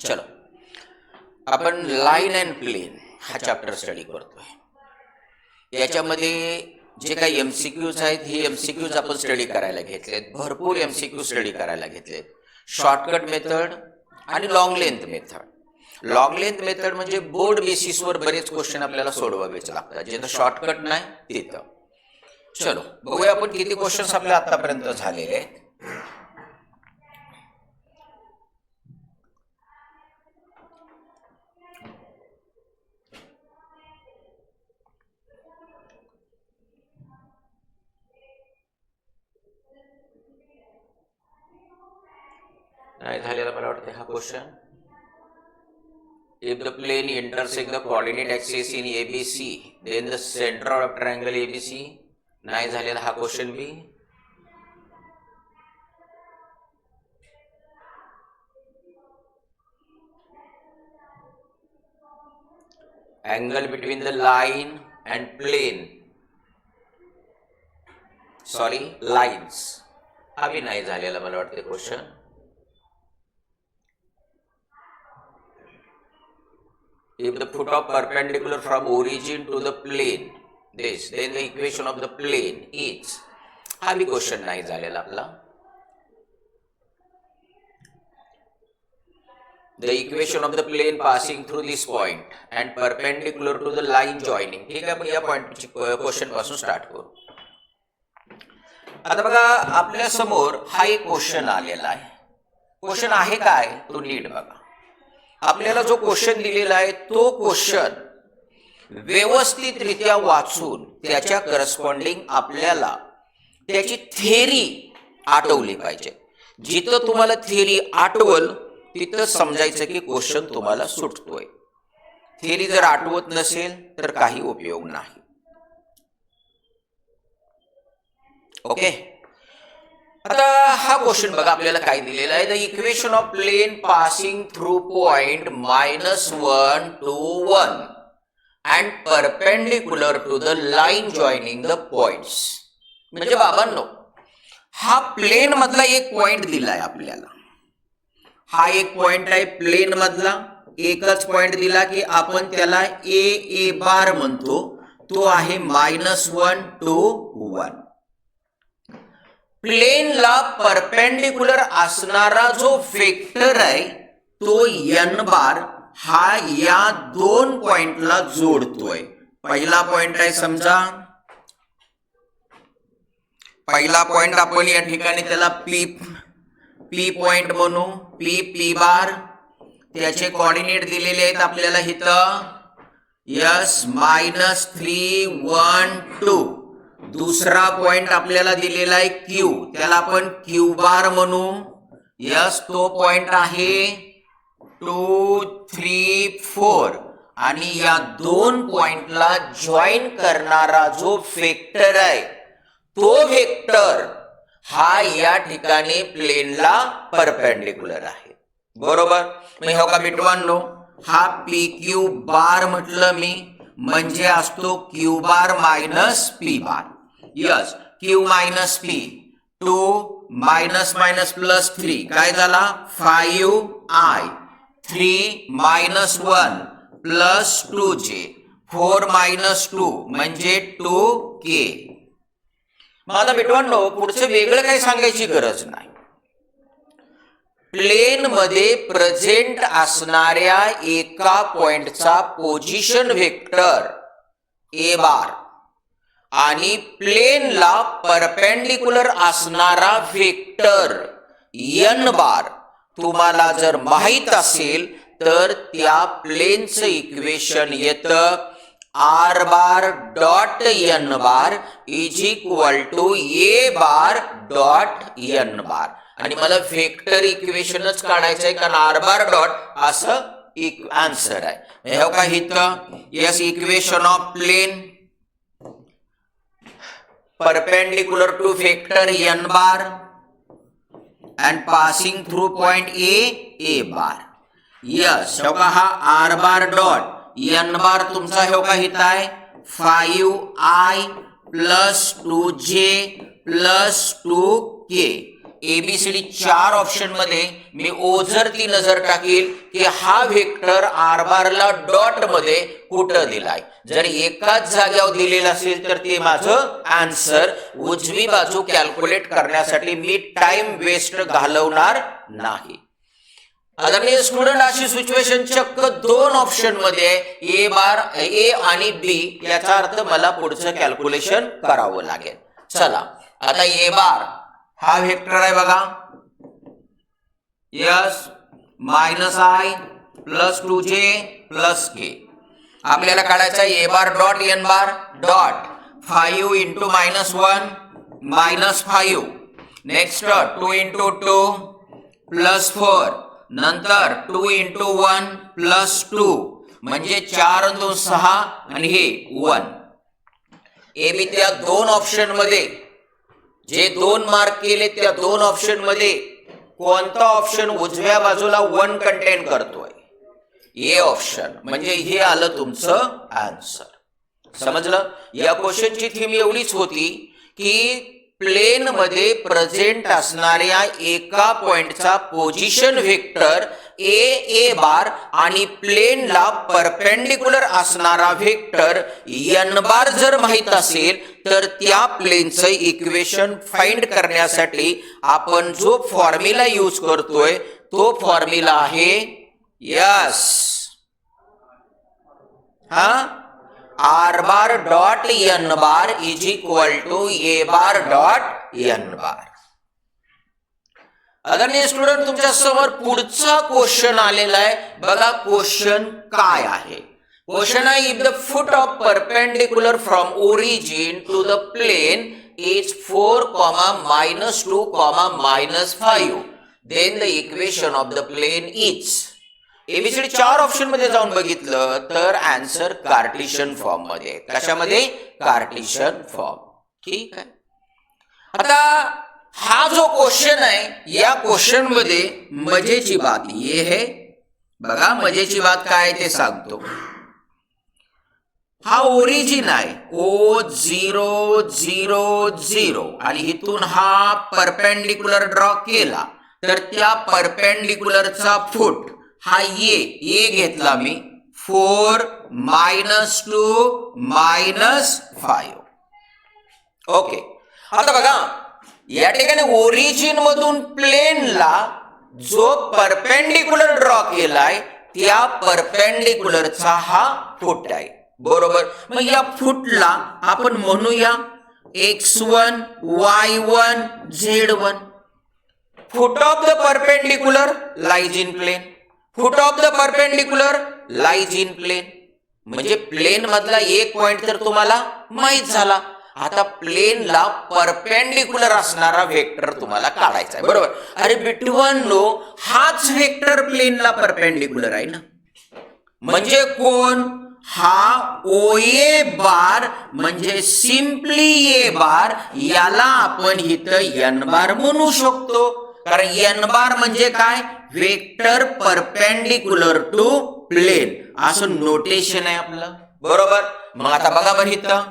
चलो आपण line and plain हा चॅप्टर स्टडी करतोय। याच्यामध्ये जे काही एमसीक्यूज आहेत हे एमसीक्यूज आपण स्टडी करायला घेतलेत, भरपूर एमसीक्यू स्टडी करायला घेतलेत। शॉर्टकट मेथड आणि long length method. Long length method म्हणजे बोर्ड बेसिसवर बरेच क्वेश्चन आपल्याला सोडवावेच लागतात, जिथं शॉर्टकट नाही तिथं। चलो बघूया आपण किती क्वेश्चन्स आपल्या आतापर्यंत झालेले आहेत। नाही झालेला मला वाटतं हा question. If the plane intersect the coordinate axis in ABC, then the center of triangle ABC। नाही झालेला हा question B. angle between the line and plane, sorry lines, हा बी नाही झालेला मला वाटतं question. If the foot of perpendicular from origin to the plane, this, then the equation of the plane is, हा भी क्वेश्चन नाही झालेला आपला। The equation of the plane passing through this point and perpendicular to the line joining, ठीक आहे। आपण या point question पासून स्टार्ट करू। आता बघा आपल्या समोर हा एक क्वेश्चन आलेला आहे। क्वेश्चन आहे काय तो नीट बघा। आपल्याला जो क्वेश्चन दिलेला आहे तो क्वेश्चन व्यवस्थितरित्या वाचून त्याच्या करस्पॉन्डिंग आपल्याला त्याची थिअरी आठवली पाहिजे। जिथं तुम्हाला थिअरी आठवल तिथं समजायचं की क्वेश्चन तुम्हाला सुटतोय। थिअरी जर आठवत नसेल तर काही उपयोग नाही। ओके, आता हा क्वेश्चन बघा आपल्याला काय दिलेला आहे। The equation of plane passing through point -1 to 1 and perpendicular to the line joining the points. म्हणजे बाबांनो हा प्लेन मधला एक पॉइंट दिलाय आपल्याला। हा एक पॉइंट आहे प्लेन मधला, एकच पॉइंट दिला की आपण त्याला ए बार म्हणतो। तो आहे -1 to 1। प्लेनला परपेंडिक्युलर असणारा जो वेक्टर आहे तो n बार हा या दोन पॉइंटला जोडतोय। पहिला पॉइंट आहे समजा, पहिला पॉइंट आपण या ठिकाणी त्याला पी पॉइंट म्हणू। पी बार त्याचे कोऑर्डिनेट दिलेले आहेत आपल्याला इथं s -3 1 2। दुसरा पॉइंट आपल्याला दिलेला आहे क्यू, त्याला आपण क्यू बार म्हणू। यस तो पॉइंट आहे 2 3 4 आणि या दोन पॉइंटला जॉईन करणारा जो वेक्टर आहे तो वेक्टर हा या ठिकाणी प्लेनला परपेंडिक्युलर आहे, बरोबर। मग हो का मित्रांनो, हा पी क्यू बार म्हटलं मी म्हणजे असतो क्यू बार मायनस पी बार। Yes Q minus P, 2 minus minus plus 3 काय झाला 5i, 3 minus 1 plus 2j, 4 minus 2 म्हणजे 2k। माझा मित्रांनो पुढचं वेगळं काही सांगायची गरज नाही। प्लेन मध्ये प्रेझेंट असणाऱ्या एका पॉइंटचा पोझिशन वेक्टर ए बार आणि प्लेनला परपेंडिक्युलर असणारा वेक्टर n बार तुम्हाला जर माहित असेल तर त्या प्लेनचं इक्वेशन येतं r bar dot n bar is equal to a bar dot n bar. आणि मला वेक्टर इक्वेशनच काढायचं आहे कारण r बार डॉट असं एक आन्सर आहे। हे का इथं yes equation of plane perpendicular to vector n bar and passing through point a bar। Yes हो का हा r बार डॉट n बार तुमचा हो का इथं आहे 5i plus 2j plus 2k ABCD 4 option मध्ये मी ओझरती नजर टाकील की हा व्हेक्टर आर बारला डॉट मध्ये कुठं दिलाय. जर एकाच जाग्यावर दिलेला असेल तर ते माझं आन्सर. उजवी बाजू कॅल्क्युलेट करण्यासाठी मी टाइम वेस्ट घालवणार नाही. आदरणीय स्टुडंट, अशी सिच्युएशन चक्क 2 ऑप्शन मध्ये ए बार ए आणि बी, याचा अर्थ मला पुढचं कॅल्क्युलेशन करावं लागेल. चला आता ए बार हा व्हेक्टर आहे बघा, yes minus I plus 2j plus K. आपल्याला काढायचा A bar dot N bar dot 5 into -1 -5. Next 2 into 2 plus 4, नंतर 2 इंटू 1 प्लस 2, म्हणजे 4 आणि 2 6 आणि हे 1. एबी त्या 2 ऑप्शन मध्ये जे 2 मार्क केले त्या 2 ऑप्शन मध्ये कोणता ऑप्शन उजव्या बाजूला 1 कंटेन करतोय? A option. म्हणजे हे आलं तुमचं आन्सर. समजलं? या क्वेश्चनची थीम एवढीच होती की प्लेन मध्ये प्रेझेंट असणाऱ्या एका पॉइंटचा पोझिशन व्हेक्टर ए बार आणि प्लेनला परपेंडिक्युलर असणारा व्हेक्टर एन बार जर माहित असेल तर त्या प्लेनचं इक्वेशन फाइंड करण्यासाठी आपण जो फॉर्म्युला यूज करतोय तो फॉर्म्युला आहे yes R bar dot N bar is equal to A bar dot N bar. आदरणीय स्टुडंट, तुमच्या समोर पुढचा क्वेश्चन आलेला आहे बघा. क्वेश्चन काय आहे? क्वेश्चन आहे if the foot of perpendicular from origin to the plane is 4, -2, -5, then the equation of the plane is. ABCD 4 option मध्ये जाऊन बघितलं तर आन्सर कार्टेशियन फॉर्म मध्ये. कशामध्ये? Cartesian form. ठीक आहे. आता हा जो क्वेश्चन आहे या क्वेश्चन मध्ये मजेची बात ये है बघा. मजेची बात काय ते सांगतो. हा ओरिजिन आहे O0 0 0 आणि इथून हा परपेंडिक्युलर ड्रॉ केला तर त्या परपेंडिक्युलरचा फुट हा ये घेतला मी 4 -2 -5. ओके. आता बघा या ठिकाणी ओरिजिन मधून प्लेनला जो परपेंडिक्युलर ड्रॉ केलाय त्या परपेंडिक्युलरचा हा फुट आहे. बरोबर. मग या फुटला आपण म्हणूया x1 y1 z1. Foot of the perpendicular lies in plane. Foot of the perpendicular lies in plane. म्हणजे प्लेन मधला एक पॉइंट तर तुम्हाला माहित झाला. आता प्लेनला परपेंडिक्युलर असणारा व्हेक्टर तुम्हाला काढायचा आहे. बरोबर. अरे बिटवांनो, हाच व्हेक्टर प्लेनला परपेंडिक्युलर आहे ना. म्हणजे कोण? हा OA बार म्हणजे सिंपली ए बार. याला आपण इथं एन बार म्हणू शकतो कारण एन बार म्हणजे काय? व्हेक्टर परपेंडिक्युलर टू प्लेन असं नोटेशन आहे आपलं. बरोबर. मग आता बघा बरं इथं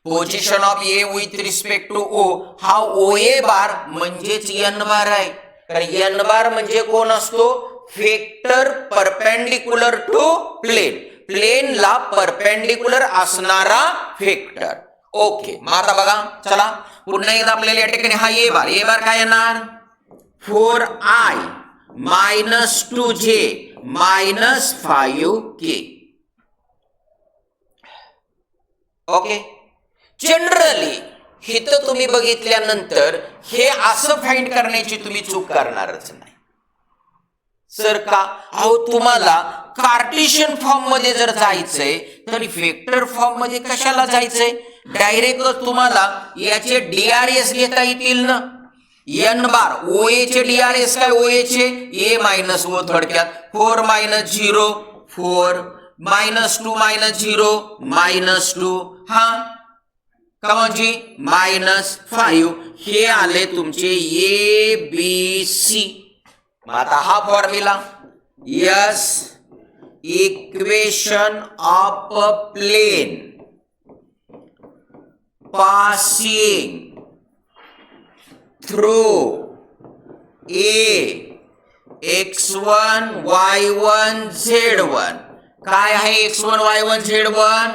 position of A with respect to O. हा OA बार म्हणजेच एन बार आहे. कारण एन बार म्हणजे कोण असतो? Vector perpendicular to plane. प्लेनला परपेंडिक्युलर असणारा व्हेक्टर. ओके. मग आता बघा चला पुन्हा एकदा आपल्याला या ठिकाणी हा ए बार काय येणार? 4i -2j -5k. Okay. Generally इथं तुम्ही बघितल्यानंतर हे असं फाइंड करण्याची तुम्ही चूक करणारच नाही. सर का? अहो तुम्हाला कार्टेशियन फॉर्म मध्ये जर जायचंय तर व्हेक्टर फॉर्म मध्ये कशाला जायचंय? डायरेक्ट तुम्हाला याचे DRS घेता येतील ना. एन बार OA चे DRS काय? OA चे A -O थोडक्यात 4 -0 4 -2 -0 -2 हा कमाजी -5. हे आले तुमचे ABC. आता हा formula yes equation of a plane passing through A x1 y1 z1 काय आहे x1 y1 z1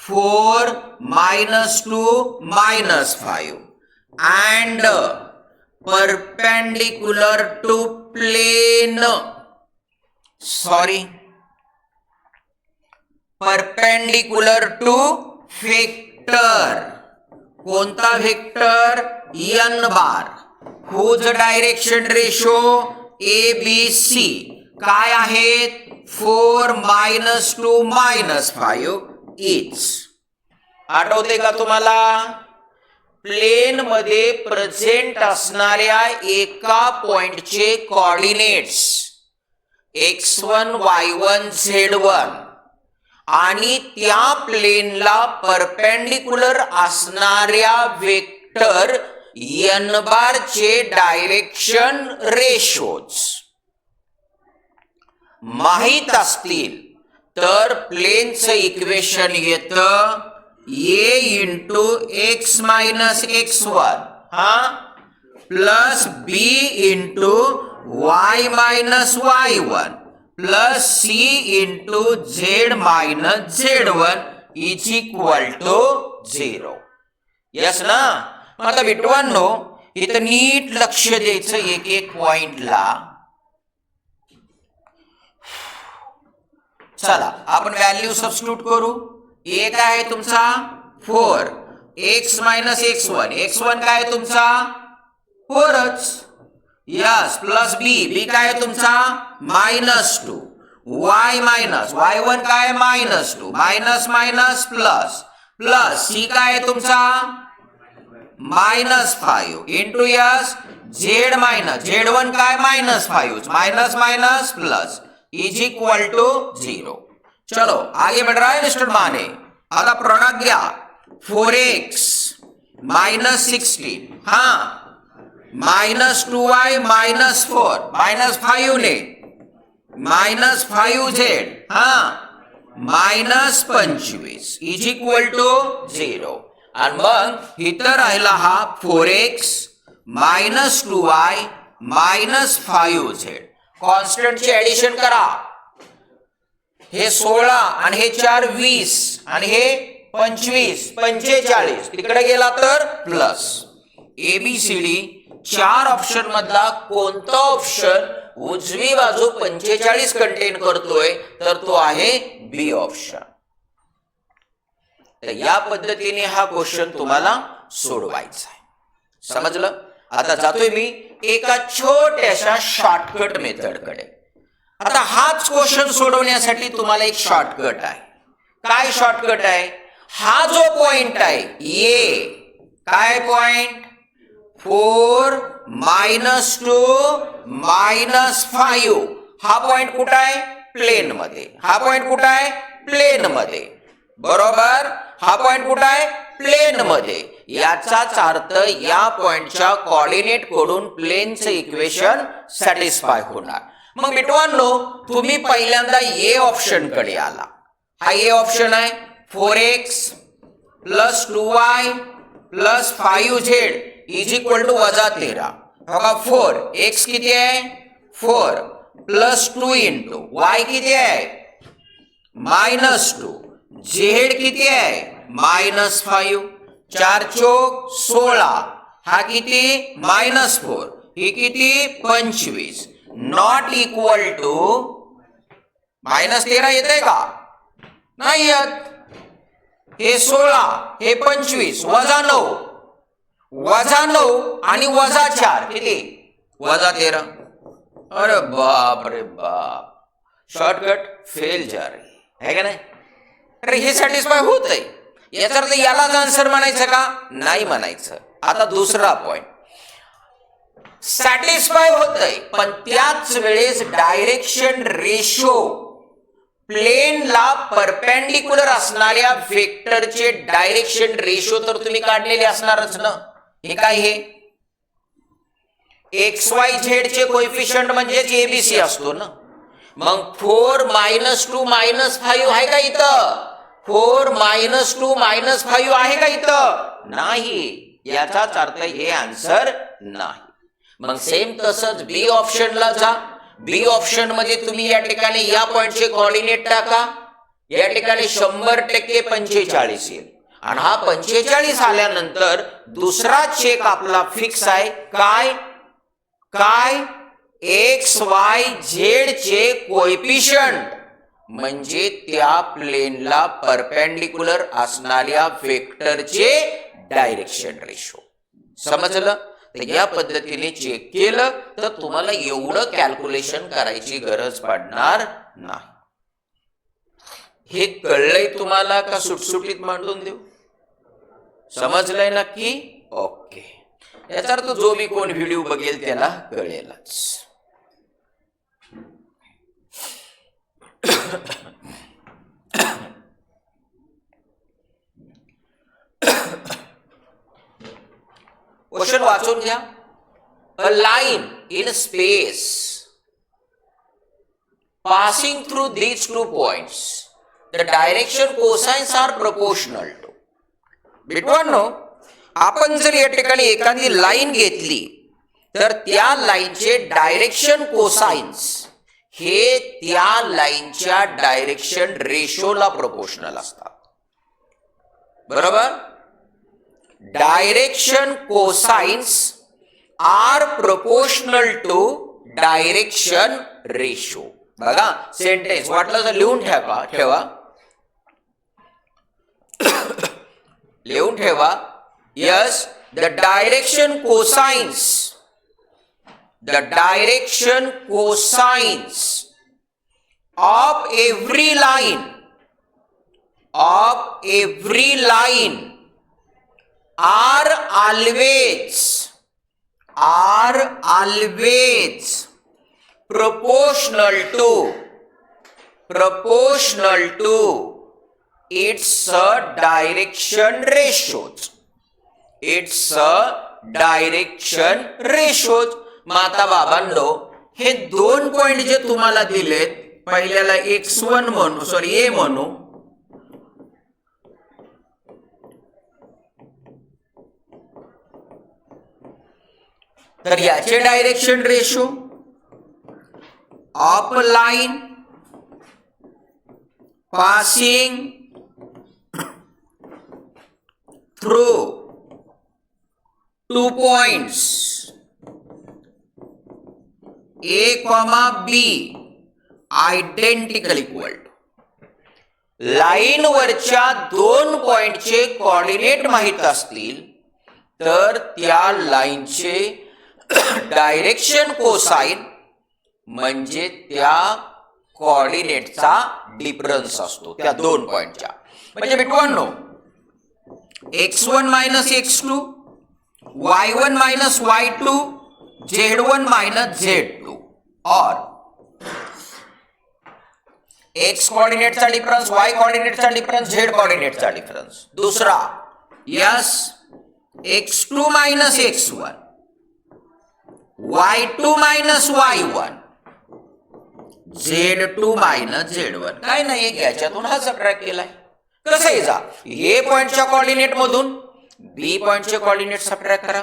4 -2 -5 and perpendicular to plane perpendicular to vector कोणता व्हेक्टर n बार whose direction ratio ABC काय आहेत 4 -2 -5 इच आठवते का तुम्हाला प्लेन मध्ये प्रेझेंट असणाऱ्या एका पॉइंटचे कोऑर्डिनेट्स x1 y1 z1 आणि त्या प्लेनला परपेंडिक्युलर असणाऱ्या वेक्टर n बार चे डायरेक्शन रेशोज माहित असतील तर प्लेनचं इक्वेशन येतं a into x minus x1 plus b into y minus y1 plus c into z minus z1 is equal to 0 yes ना. आता मित्रांनो इथं नीट लक्ष द्यायचं एक एक पॉइंटला. चला आपण व्हॅल्यू सबस्टिट्यूट करू. ए काय आहे तुमचा 4 x मायनस x1 x1 काय आहे तुमचा 4च यस प्लस बी काय आहे तुमचा -2 y मायनस y1 काय -2 minus minus plus plus C काय आहे तुमचा -5 into yes z minus z1 काय -5 minus minus plus is equal to 0. चलो आगे बढ़ रहा है मिस्टर माने. आता प्रोडक्ट घ्या 4x -16 -2y -4 -5 ने -5z -25 इज इक्वल टू 0. आणि मग इथं राहिला हा 4x -2y -5z कॉन्स्टंटचे ऍडिशन करा. हे 16 आणि हे 4 20 आणि हे 25 45 तिकडे गेला तर प्लस. एबीसीडी 4 ऑप्शन मधला कोणता ऑप्शन उजवी बाजू 45 कंटेन करतोय तर तो आहे बी ऑप्शन. तर या पद्धतीने हा क्वेश्चन तुम्हाला सोडवायचा आहे. समजलं. आता जातोय मी एका छोट्याशा शॉर्टकट मेथड कडे. आता हाच क्वेश्चन सोडवण्यासाठी तुम्हाला एक शॉर्टकट आहे. काय शॉर्टकट आहे. हा जो पॉइंट आहे ए काय पॉइंट 4 -2 -5 हा पॉइंट कुठं आहे प्लेन मध्ये. हा पॉइंट कुठं आहे प्लेन मध्ये बरोबर. हा पॉइंट कुठं आहे प्लेन मध्ये. याचाच अर्थ या पॉइंटच्या कोऑर्डिनेट कडून प्लेनचं इक्वेशन सॅटिस्फाय होणार. मग मित्रांनो तुम्ही पहिल्यांदा ए ऑप्शन कडे आला. हा ए ऑप्शन आहे 4x + 2y + 5z is equal to -13. बघा 4x किती आहे 4 + 2 इंटू y किती आहे -2 z किती आहे -5 4 चौक 16 हा किती -4 हे किती 25 नॉट इक्वल टू -13 येते का नाही येत. हे 16 हे 25 -9 आणि -4 किती -13. अरे बाप रे बाप शॉर्टकट फेल जा रही है का नाही. अरे हे सॅटिस्फाय होत आहे. याचा अर्थ यालाच आन्सर म्हणायचं का नाही म्हणायचं. आता दुसरा पॉइंट सॅटिस्फाय होत आहे पण त्याच वेळेस डायरेक्शन रेशो प्लेनला परपेंडिक्युलर असणाऱ्या वेक्टरचे डायरेक्शन रेशो तर तुम्ही काढलेले असणारच ना. हे काय हे XYZ चे कोएफिशियंट म्हणजेच एबीसी असतो ना. मग 4 -2 -5 आहे का इथं 4 -2 -5 आहे का इथं नाही. याचाच अर्थ हे आन्सर नाही. मग सेम तसंच बी ऑप्शनला जा. बी ऑप्शन मध्ये तुम्ही या ठिकाणी या पॉइंटचे कोऑर्डिनेट टाका. या ठिकाणी 100% 45 येईल आणि हा 45 आल्यानंतर दुसरा चेक आपला फिक्स आहे. काय काय एक्स वाय झेड चे कोएफिशियंट म्हणजे त्या प्लेनला परपेंडिक्युलर असणाऱ्या वेक्टरचे डायरेक्शन रेशो. समजलं? तर या पद्धतीने चेक केलं तर तुम्हाला एवढं कॅल्क्युलेशन करायची गरज पडणार नाही. हे कळलंय तुम्हाला का सुटसुटीत मांडून देऊ? समजलंय नक्की? ओके. याचा अर्थ जो मी कोण व्हिडिओ बघेल त्याला कळेलच. क्वेश्चन वाचून घ्या. अ line in space passing through these 2 points, the direction cosines are proportional to. मित्रांनो, आपण जर या ठिकाणी एखादी लाईन घेतली तर त्या लाईनचे डायरेक्शन कोसाइन्स हे त्या लाईनच्या डायरेक्शन रेशोला प्रोपोर्शनल असतात. बरोबर? Direction cosines are proportional to direction ratio. बघा सेंटेन्स वाटलं तर लिहून ठेवा. लिहून ठेवा. Yes, the direction cosines of every line are always proportional to its direction ratios. माता बाबांनो, हे 2 पॉइंट जे तुम्हाला दिलेत, पहिल्याला x1 म्हणू, ए म्हणू, तर याचे direction ratio of line passing through 2 points A, B identical equal to. Line वरच्या 2 पॉइंटचे कोऑर्डिनेट माहित असतील तर त्या लाईनचे डायरेक्शन कोसाइन म्हणजे त्या कोऑर्डिनेटचा डिफरन्स असतो त्या 2 पॉइंटच्या. म्हणजे मित्रांनो, x1 - x2, y1 - y2, z1 - z2 और x कोऑर्डिनेटचा डिफरन्स, y कोऑर्डिनेटचा डिफरन्स, z कोऑर्डिनेटचा डिफरन्स. दुसरा yes, x2 - x1, y2 - y1, z2 - z1. काय नाही, याच्यातून हा सबट्रॅक्ट केलाय. कसं आहे जा, ए पॉइंटच्या कोऑर्डिनेट मधून बी पॉइंटचे कोऑर्डिनेट सबट्रॅक्ट करा,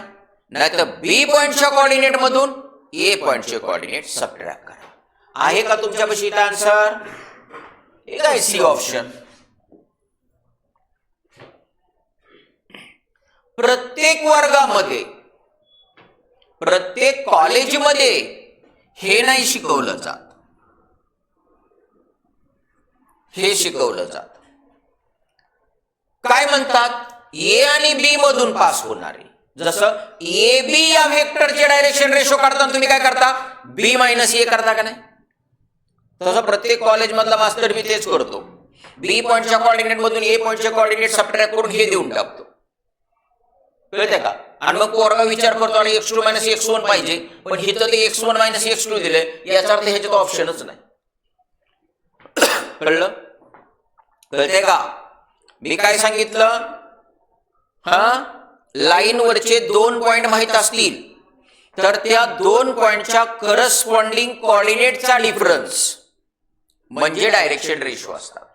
नाहीतर बी पॉइंटच्या कोऑर्डिनेट मधून ए पॉइंटचे कोऑर्डिनेट सबट्रॅक्ट करा. आहे का तुमच्यापाशी इथं आन्सर? हे काय सी ऑप्शन. प्रत्येक वर्गामध्ये, प्रत्येक कॉलेजमध्ये हे नाही शिकवलं जात, हे शिकवलं जात. काय म्हणतात? ए आणि बी मधून पास होणारे. जसं ए बी या वेक्टरचे डायरेक्शन रेशो काढताना तुम्ही काय करता? बी मायनस ए करता का नाही? तसं प्रत्येक कॉलेज मधला मास्टर बी तेच करतो. बी पॉइंटच्या कोऑर्डिनेट मधून ए पॉइंटचे कोऑर्डिनेट सबट्रॅक्ट करून हे देऊन टाकतो. कळते का? आणि मग पोरगा विचार करतो आणि x2 - x1 पाहिजे, पण इथं ते x1 - x2 दिले, याचा अर्थ ह्याच्यात ऑप्शनच नाही. कळलं? कळते का? मी काय सांगितलं? लाईन वरचे 2 पॉइंट माहित असतील तर त्या 2 पॉइंटच्या करस्पॉन्डिंग कोऑर्डिनेटचा डिफरन्स म्हणजे डायरेक्शन रेशो असतात.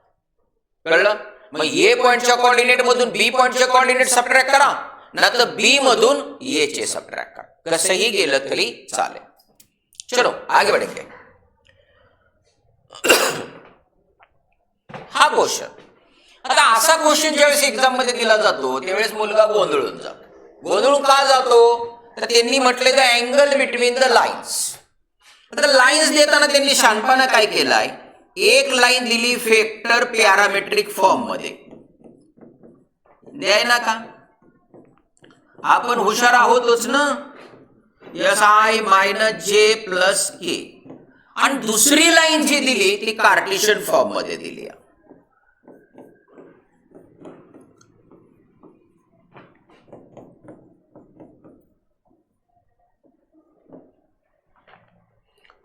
कळलं? मग ए पॉइंटच्या कोऑर्डिनेट मधून बी पॉइंटचे कोऑर्डिनेट सबट्रॅक्ट करा, ना तर बी मधून ए चे सबट्रॅक्ट करा, कसंही गेलं तरी चालेल। चलो आगे बढ़ेंगे। हा क्वेश्चन, आता असा क्वेश्चन ज्यावेळेस एक्झाम मध्ये दिला जातो त्यावेळेस मुलगा गोंधळून जातो। गोंधळून का जातो तर त्यांनी म्हटले the angle between the lines. आता लाईन्स देताना त्यांनी शहाणपणा काय केलाय, एक लाईन दिली वेक्टर पॅरामेट्रिक फॉर्म मध्ये, द्याय ना का, आपण हुशार आहोतच ना, एस आय मायनस जे प्लस के, आणि दुसरी लाईन जी दिली ती कार्टेशियन फॉर्म मध्ये दिली।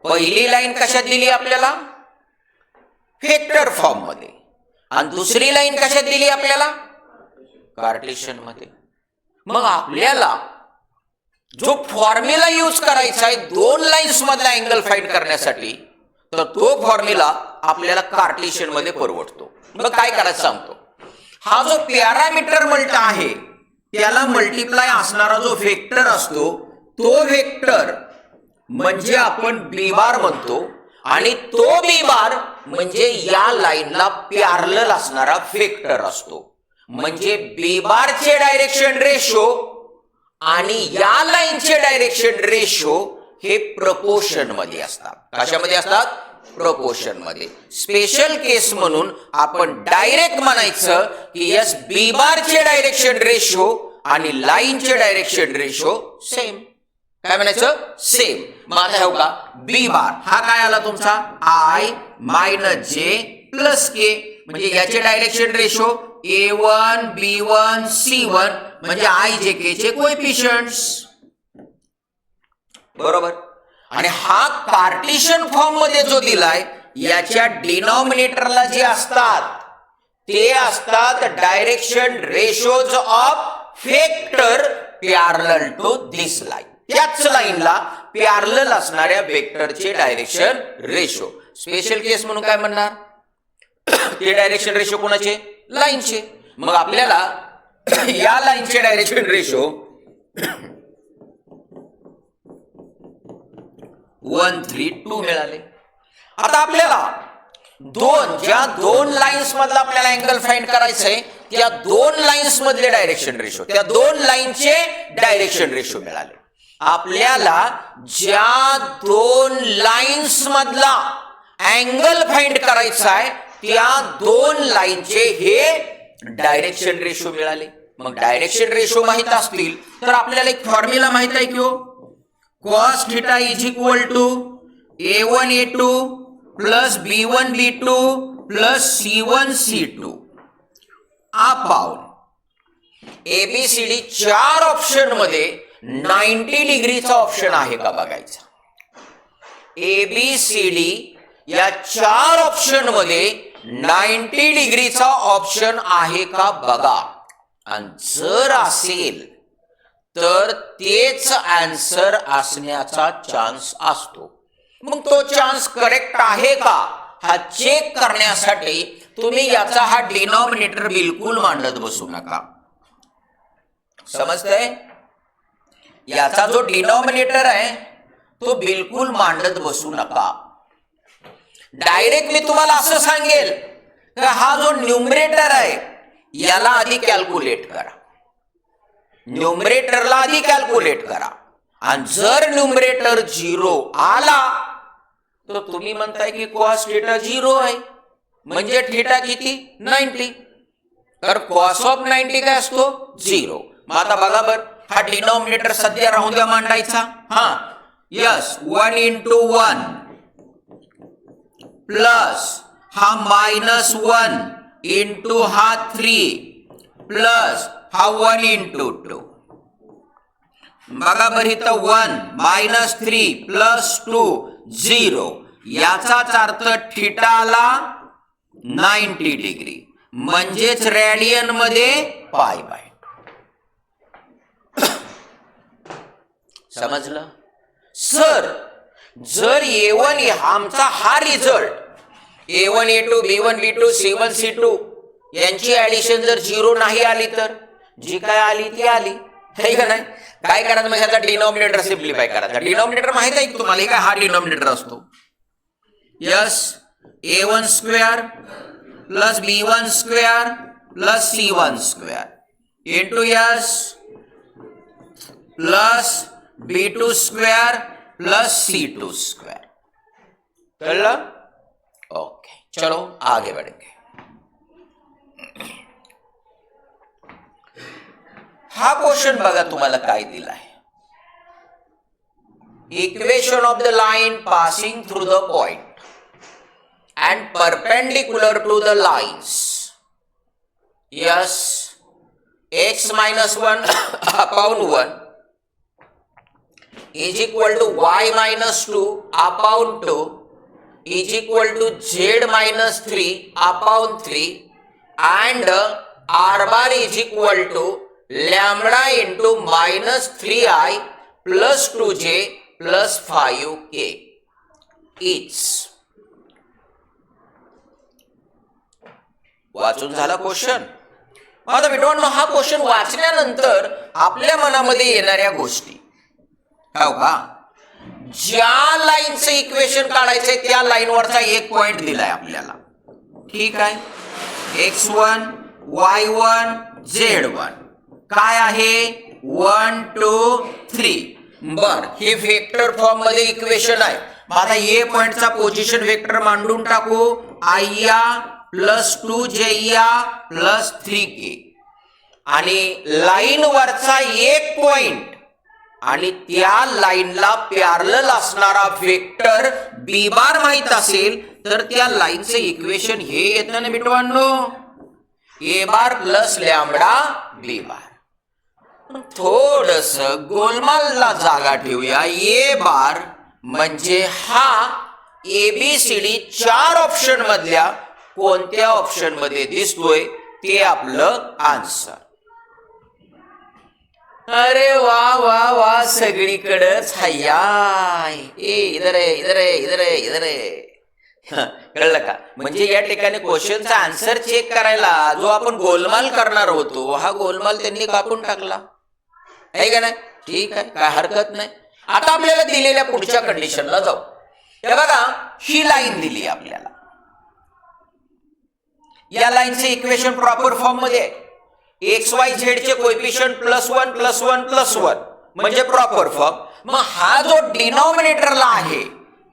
पहिली लाईन कशात दिली आपल्याला, वेक्टर फॉर्म मध्ये, आणि दुसरी लाईन कशात दिली आपल्याला, कार्टेशियन मध्ये। मग आपल्याला जो फॉर्म्युला यूज करायचा आहे दोन लाईन्स मधला अँगल फाइंड करण्यासाठी, तर तो फॉर्म्युला आपल्याला कार्टेशियन मध्ये परवडतो। मग काय करायचं सांगतो, हा जो पॅरामीटर मल्टा आहे त्याला मल्टिप्लाय असणारा जो वेक्टर असतो तो वेक्टर म्हणजे आपण बी बार म्हणतो, आणि तो बी बार म्हणजे या लाईनला पॅरलल असणारा वेक्टर असतो। म्हणजे बी बारचे डायरेक्शन रेशो आणि या लाईनचे डायरेक्शन रेशो हे प्रपोर्शन मध्ये असतात। कशामध्ये असतात, प्रपोर्शन मध्ये। स्पेशल केस म्हणून आपण डायरेक्ट म्हणायचं की यस बी बारचे डायरेक्शन रेशो आणि लाईनचे डायरेक्शन रेशो सेम। काय म्हणायचं, सेम। मग आता हो का, बी बार हा काय आला तुमचा, आय मायनस जे प्लस के, म्हणजे याचे direction ratio A1 B1 C1 म्हणजे आय जे के चे कोएफिशियंट्स, बरोबर। आणि हा कार्टेशियन फॉर्म मध्ये जो दिलाय याच्या डिनॉमिनेटरला जे असतात ते असतात direction ratios of vector parallel to this line. त्याच लाईनला पॅरलल असणाऱ्या वेक्टरचे डायरेक्शन रेशो। स्पेशल केस म्हणून काय म्हणणार, ते डायरेक्शन रेशो कोणाचे, लाईनचे। मग आपल्याला या लाईनचे डायरेक्शन रेशो 132 मिळाले। आता आपल्याला ज्या दोन लाईन्स मधला आपल्याला अँगल फाइंड करायचंय त्या दोन लाईन्स मधले डायरेक्शन रेशो, त्या दोन लाईनचे डायरेक्शन रेशो मिळाले। आपल्याला ज्या दोन लाईन्स मधला अँगल फाइंड करायचा आहे त्या दोन लाईनचे हे डायरेक्शन रेशो मिळाले। मग डायरेक्शन रेशो माहित असतील तर आपल्याला एक फॉर्म्युला माहित आहे की हो, cos theta is equal to A1 A2 plus B1 B2 plus C1 C2 upon ABCD चार ऑप्शन मध्ये 90 डिग्रीचा ऑप्शन आहे का बघायचा। ABCD या चार ऑप्शन मध्ये 90 डिग्रीचा ऑप्शन आहे का बघा, आणि जर असेल तर तेच आन्सर असण्याचा चान्स असतो। मग तो चान्स करेक्ट आहे का हा चेक करण्यासाठी तुम्ही याचा हा डिनॉमिनेटर बिलकुल मांडत बसू नका, समजतंय। याचा जो डिनॉमिनेटर आहे तो बिलकुल मांडत बसू नका। डायरेक्ट मी तुम्हाला असं सांगेल की हा जो न्यूमरेटर आहे याला आधी कॅल्क्युलेट करा, न्यूमरेटरला आधी कॅल्क्युलेट करा, आणि जर न्यूमरेटर 0 आला तर तुम्ही म्हणताय की cos थीटा 0 आहे, म्हणजे थीटा किती 90, तर cos ऑफ 90 काय असतो 0। मग आता बघा बर, हा डिनॉमिनेटर सध्या राहू द्या मांडायचा, हा यस 1 into 1 प्लस हा -1 इंटू हा 3 प्लस हा 1 into 2, बघा बरं इथं 1 -3 प्लस 2 0, याचाच अर्थ थीटाला 90 डिग्री म्हणजेच रेडियन मध्ये π/2। समजलं सर। जर A1 आमचा हा result A1 A2 B1 B2 C1 C2 यांची ऍडिशन जर 0 नाही आली तर जी काय आली ती आली, हे का नाही? काय करायचं मग ह्याचा डिनॉमिनेटर सिम्प्लिफाय करायचा. डिनॉमिनेटर माहित आहे की तुम्हाला, हे काय हा डिनॉमिनेटर असतो. Yes a1 square plus b1 square plus c1 square into yes plus b2 square plus c2 square. कळलं? ओके, चलो आगे बढ़ेंगे. हा क्वेश्चन बघा तुम्हाला काय दिलाय. Equation of the line passing through the point and perpendicular to the lines. Yes, x minus 1 upon 1 is equal to y minus 2 upon 2 is equal to z minus 3 upon 3 and r bar is equal to lambda into minus 3i plus 2j plus 5k is. वाचून झाला question. आता मित्रांनो, हा question वाचल्यानंतर आपल्या मनामध्ये येणाऱ्या गोष्टी हो का, ज्या लाईनचं इक्वेशन काढायचंय त्या लाईनवरचा एक पॉइंट दिलाय आपल्याला. ठीक आहे, x1 y1 z1 काय आहे 1 2 3. बर, हे वेक्टर फॉर्म मध्ये इक्वेशन आहे. आता ए पॉइंटचा पोझिशन वेक्टर मांडून टाकू. आय्या प्लस 2j प्लस 3k आणि लाईन वरचा एक पॉइंट आणि त्या लाईनला पॅरलल असणारा वेक्टर बी बार माहित असेल तर त्या लाईनचं इक्वेशन हे येतं ना मित्रांनो, ए बार प्लस लॅम्बडा बी बार. थोडस गोलमालला जागा ठेवूया. ए बार म्हणजे हा एबीसीडी 4 ऑप्शन मधल्या कोणत्या ऑप्शन मध्ये दिसतोय ते आपलं आन्सर. अरे वा वा वा, सगळीकडेच हाय. इधर आहे इधर आहे इधर आहे इधर आहे. कळलं का? म्हणजे या ठिकाणी क्वेश्चनचा आन्सर चेक करायला जो आपण गोलमाल करणार होतो हा गोलमाल त्यांनी कापून टाकला आहे का नाही? ठीक आहे, काय हरकत नाही. आता आपल्याला दिलेल्या पुढच्या कंडिशनला जाऊ. हे बघा, ही लाईन दिली आपल्याला. या लाईनचे इक्वेशन प्रॉपर फॉर्म मध्ये एक्स वाय झेड चे कोएफिशियंट +1 +1 +1 म्हणजे प्रॉपर फॉर्म. मग हा जो डिनॉमिनेटरला आहे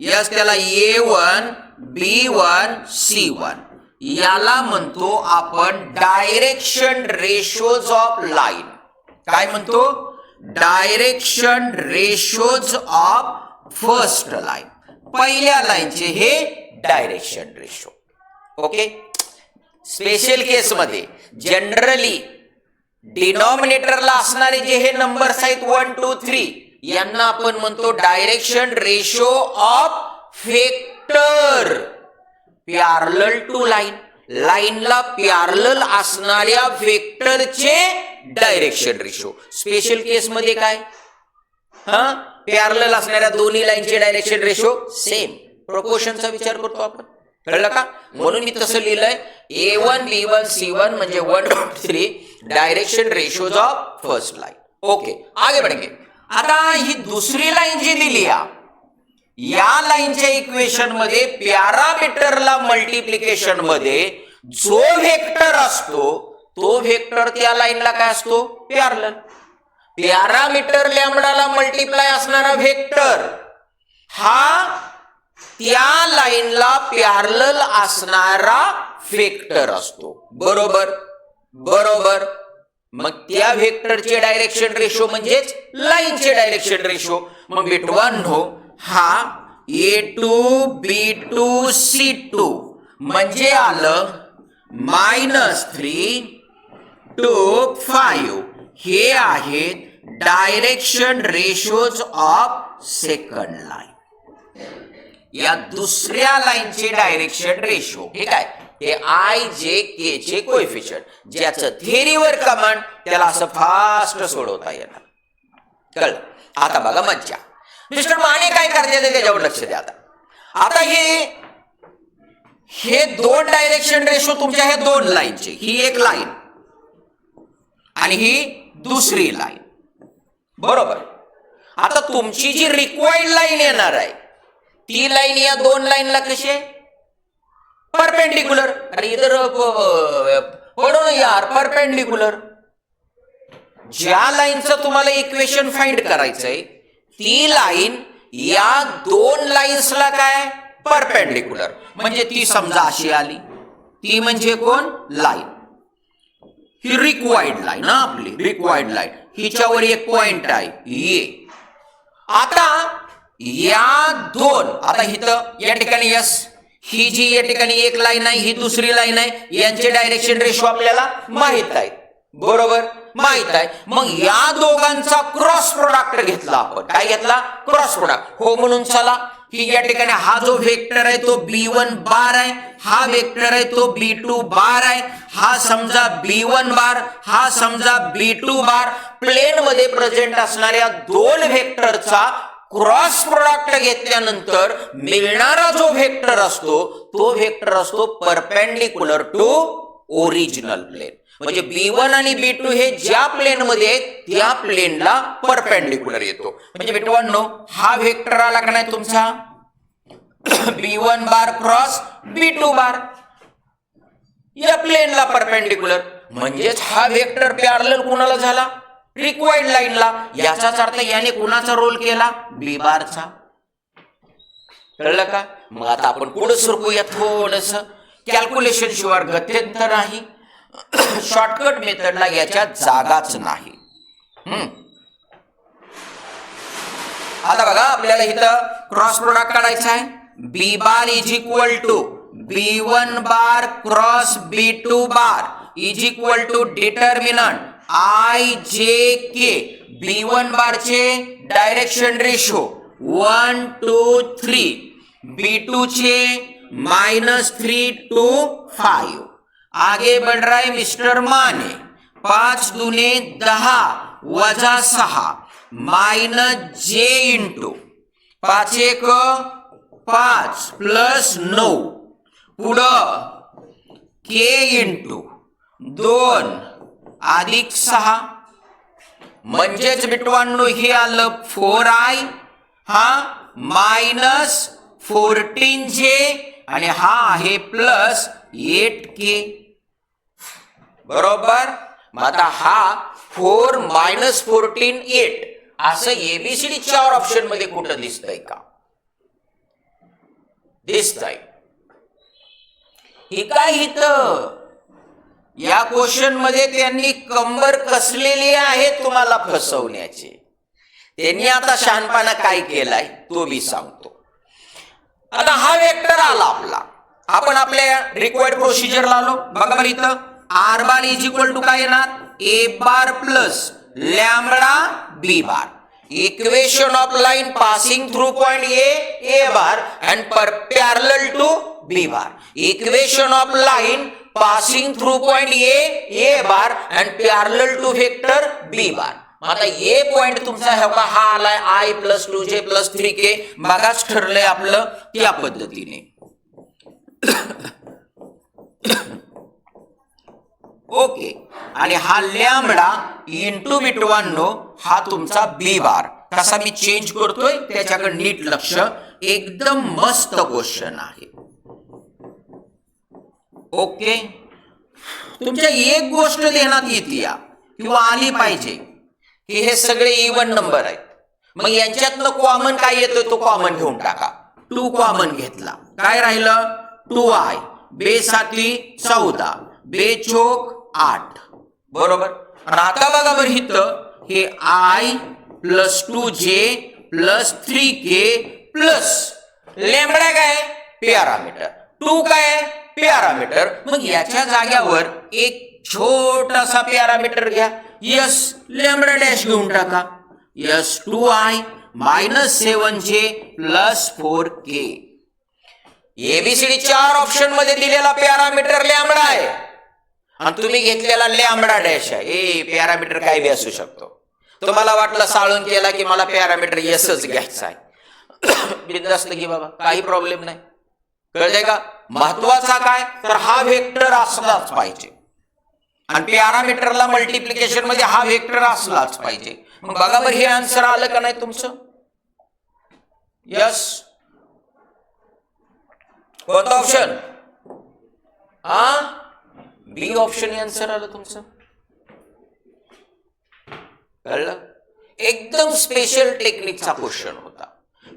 यस त्याला a1 b1 c1 याला म्हणतो आपण डायरेक्शन रेशोज ऑफ लाईन. काय म्हणतो? Direction ratios of first line. पहिल्या लाईनचे हे डायरेक्शन रेशो. ओके, स्पेशल केस मध्ये जनरली डिनॉमिनेटरला असणारे जे हे नंबर्स आहेत 1 2 3 यांना आपण म्हणतो direction ratio of vector parallel to line. लाईनला पॅरलल असणाऱ्या वेक्टरचे डायरेक्शन रेशो. स्पेशल केस मध्ये काय, पॅरलल असणाऱ्या दोन्ही लाईनचे डायरेक्शन रेशो सेम. प्रोपोर्शनचा विचार करतो आपण. कळलं का? म्हणून मी तसं लिहिलंय a1 b1 c1 म्हणजे 1 2 3 direction ratios of first line. Okay, आगे बढ़ेंगे. आता ही दुसरी लाईन जी दिली या लाईनच्या इक्वेशन मध्ये पॅरामीटरला मल्टिप्लिकेशन मध्ये जो वेक्टर असतो तो वेक्टर त्या लाईनला काय असतो? पॅरलल. पॅरामीटर लॅम्बडाला मल्टिप्लाय असणारा वेक्टर हा त्या लाईनला पॅरलल असणारा वेक्टर असतो. बरोबर बरोबर. मग त्या वेक्टरचे डायरेक्शन रेशो म्हणजेच लाईनचे डायरेक्शन रेशो. मग मित्रांनो, हा a2 b2 c2 म्हणजे आलं -3 2 5. हे आहेत direction ratios of second line. या दुसऱ्या लाईनचे डायरेक्शन रेशो. ठीक आहे, हे आय जे के चे कोएफिशियंट ज्याचं थेरीवर कमांड त्याला असं फास्ट सोडवता येणार. कळलं? आता बघा मज्जा. मिस्टर माने काय करते त्याच्यावर लक्ष द्या. आता हे दोन डायरेक्शन रेशो तुमच्या ह्या दोन लाईनचे, ही एक लाईन आणि ही दुसरी लाईन. बरोबर. आता तुमची जी रिक्वायर्ड लाईन येणार आहे ती लाईन या दोन लाईनला कशी आहे? परपेंडिक्युलर. अरे इधर पडो ना यार, परपेंडिक्युलर. ज्या लाईनचं तुम्हाला इक्वेशन फाइंड करायचंय ती लाईन या दोन लाईन्सला काय? परपेंडिक्युलर. म्हणजे ती समजा अशी आली, ती म्हणजे कोण? लाईन. ही रिक्वायर्ड लाईन ना आपली, रिक्वायर्ड लाईन. हिच्यावर एक पॉइंट आहे ये. आता या दोन, आता इथं या ठिकाणी यस, ही जी या ठिकाणी एक लाईन आहे, ही दुसरी लाईन आहे, यांचे डायरेक्शन रेशो आपल्याला माहित आहे. बरोबर, माहित आहे. मग या दोघांचा क्रॉस प्रोडक्ट घेतला आपण. काय घेतला? Cross product. हो, म्हणून चला ही या ठिकाणी हा जो वेक्टर आहे तो B1 बार आहे, हा वेक्टर आहे तो B2 बार आहे, हा समजा B1 बार, हा समजा B2 बार. प्लेन मध्ये प्रेझेंट असणाऱ्या दोन वेक्टरचा क्रॉस प्रोडक्ट घेतल्यानंतर मिळणारा जो वेक्टर असतो तो वेक्टर असतो परपेंडिक्युलर टू ओरिजिनल प्लेन. म्हणजे B1 आणि B2 हे ज्या प्लेन मध्ये आहेत त्या प्लेनला परपेंडिक्युलर येतो. म्हणजे मित्रांनो हा वेक्टर आला का नाही तुमचा B1 बार क्रॉस B2 बार, या प्लेनला परपेंडिक्युलर. म्हणजेच हा वेक्टर पॅरलल कुणाला झाला? रिक्वायर्ड लाईनला. याचाच अर्थ याने कुणाचा रोल केला? B बारचा. कळलं का? मग आता आपण पुढे सरकूया थोडस. कॅल्क्युलेशन शिवाय गत्यंतर नाही. शॉर्टकट मेथडला याच्या जागाच नाही. आता बघा आपल्याला इथं क्रॉस प्रोडक्ट काढायचा आहे. B bar is equal to B1 bar cross B2 bar is equal to determinant IJK. B1 बारचे डायरेक्शन रेशो 1 2 3, B2 चे -3 to 5. आगे बढ़ रहा है मिस्टर माने. 5 दूने 10 वजा 6 -j इंटू 5 1 5 प्लस 9 पुढं k इंटू 2 अधिक 6. म्हणजेच मित्रांनो हे आलं 4i, हा -14j आणि हा आहे प्लस 8k. बरोबर. मग आता हा 4 - 14 8 असं एबीसीडी 4 ऑप्शन मध्ये कुठं दिसतंय का? दिसतंय. हे काय इथं या क्वेश्चन मध्ये त्यांनी कंबर कसलेली आहे तुम्हाला फसवण्याची. त्यांनी आता शहाणपणा काय केलाय तो मी सांगतो. आता हा वेक्टर आला आपला, आपण आपल्या रिक्वायर्ड प्रोसिजरला आलो. बघा बरं इथं R bar is equal to काय येणार? A bar plus lambda B bar. Equation of line passing through point A bar and parallel to B bar. Equation of line passing through point A bar and parallel to vector B bar. आता A point तुमचा हा आलाय I + 2j + 3k. बघाच ठरलंय आपलं त्या पद्धतीने. Okay. आणि हा lambda into मित्रांनो हा तुमचा बी बार. कसा मी चेंज करतोय त्याच्याकडे नीट लक्ष. एकदम मस्त क्वेश्चन आहे. ओके. तुमच्या एक गोष्ट ध्यानात येते किंवा आली पाहिजे की हे सगळे इवन नंबर आहेत. मग यांच्यातनं कॉमन काय येतोय तो कॉमन घेऊन टाका. 2 कॉमन घेतला, काय राहिलं? 2i. बे 7 14, बे चोक 8. बरोबर. आणि आता बघा बरं इथं हे I + 2j + 3k plus lambda काय? पॅरामीटर. 2 काय? पॅरामीटर. मग याच्या जाग्यावर एक छोटासा पॅरामीटर घ्या. यस लॅम्बडा डॅश घेऊन टाका. Yes 2i -7j + 4k. ABCD 4 option मध्ये दिलेला पॅरामीटर लॅम्बडा आहे आणि तुम्ही घेतलेला लॅम्बडा डॅश आहे. ए पॅरामीटर काय बी असू शकतो. तुम्हाला वाटलं साळून केला की मला पॅरामीटर यसच घ्यायचा आहे, बिनधास्त घे बाबा, काही प्रॉब्लेम नाही. कळतंय का? महत्वाचा काय तर हा वेक्टर असलाच पाहिजे आणि पॅरामीटरला मल्टिप्लिकेशन मध्ये हा वेक्टर असलाच पाहिजे. मग बघा बरं हे आन्सर आलं का नाही तुमचं? यस. कोणता ऑप्शन? बी ऑप्शन आन्सर आलं तुमचं. कळलं? एकदम स्पेशल टेक्निकचा क्वेश्चन होता.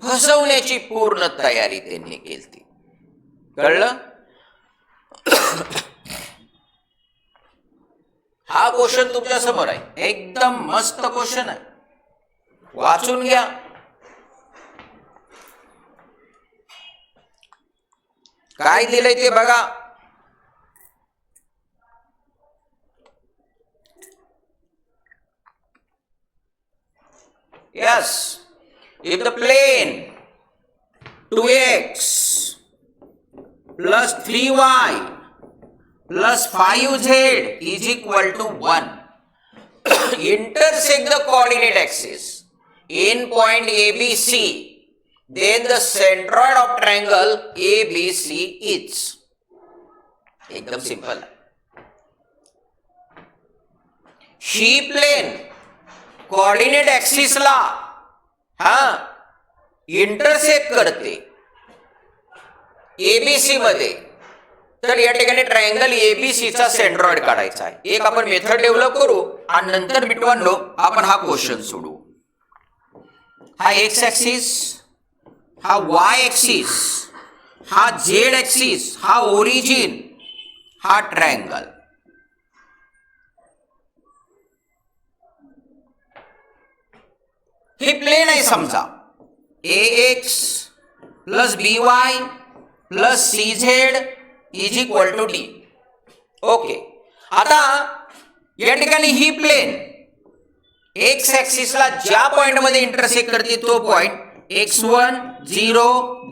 फसवण्याची पूर्ण तयारी त्यांनी केली. कळलं? हा क्वेश्चन तुमच्या समोर आहे. एकदम मस्त क्वेश्चन आहे. वाचून घ्या. काय दिलंय ते बघा. Yes, if the plane 2x plus 3y plus 5z is equal to 1 intersect the coordinate axis in point ABC, then the centroid of triangle ABC is. एकदम सिंपल. ही प्लेन कोऑर्डिनेट ऍक्सिसला इंटरसेक्ट करते ABC मध्ये. तर या ठिकाणी triangle एबीसीचा centroid काढायचा आहे. एक आपण मेथड डेव्हलप करू आणि नंतर मिटवांनो आपण हा क्वेश्चन सोडू. हा एक्स ऍक्सिस, हा वाय ऍक्सिस, हा झेड ऍक्सिस, हा ओरिजिन, हा ट्रायंगल. हे प्लेन आहे समजा. ax plus by plus cz is equal to d. Okay. आता या ठिकाणी ही प्लेन एक्स ऍक्सिसला ज्या पॉइंट मध्ये इंटरसेक्ट करते तो पॉइंट x1 0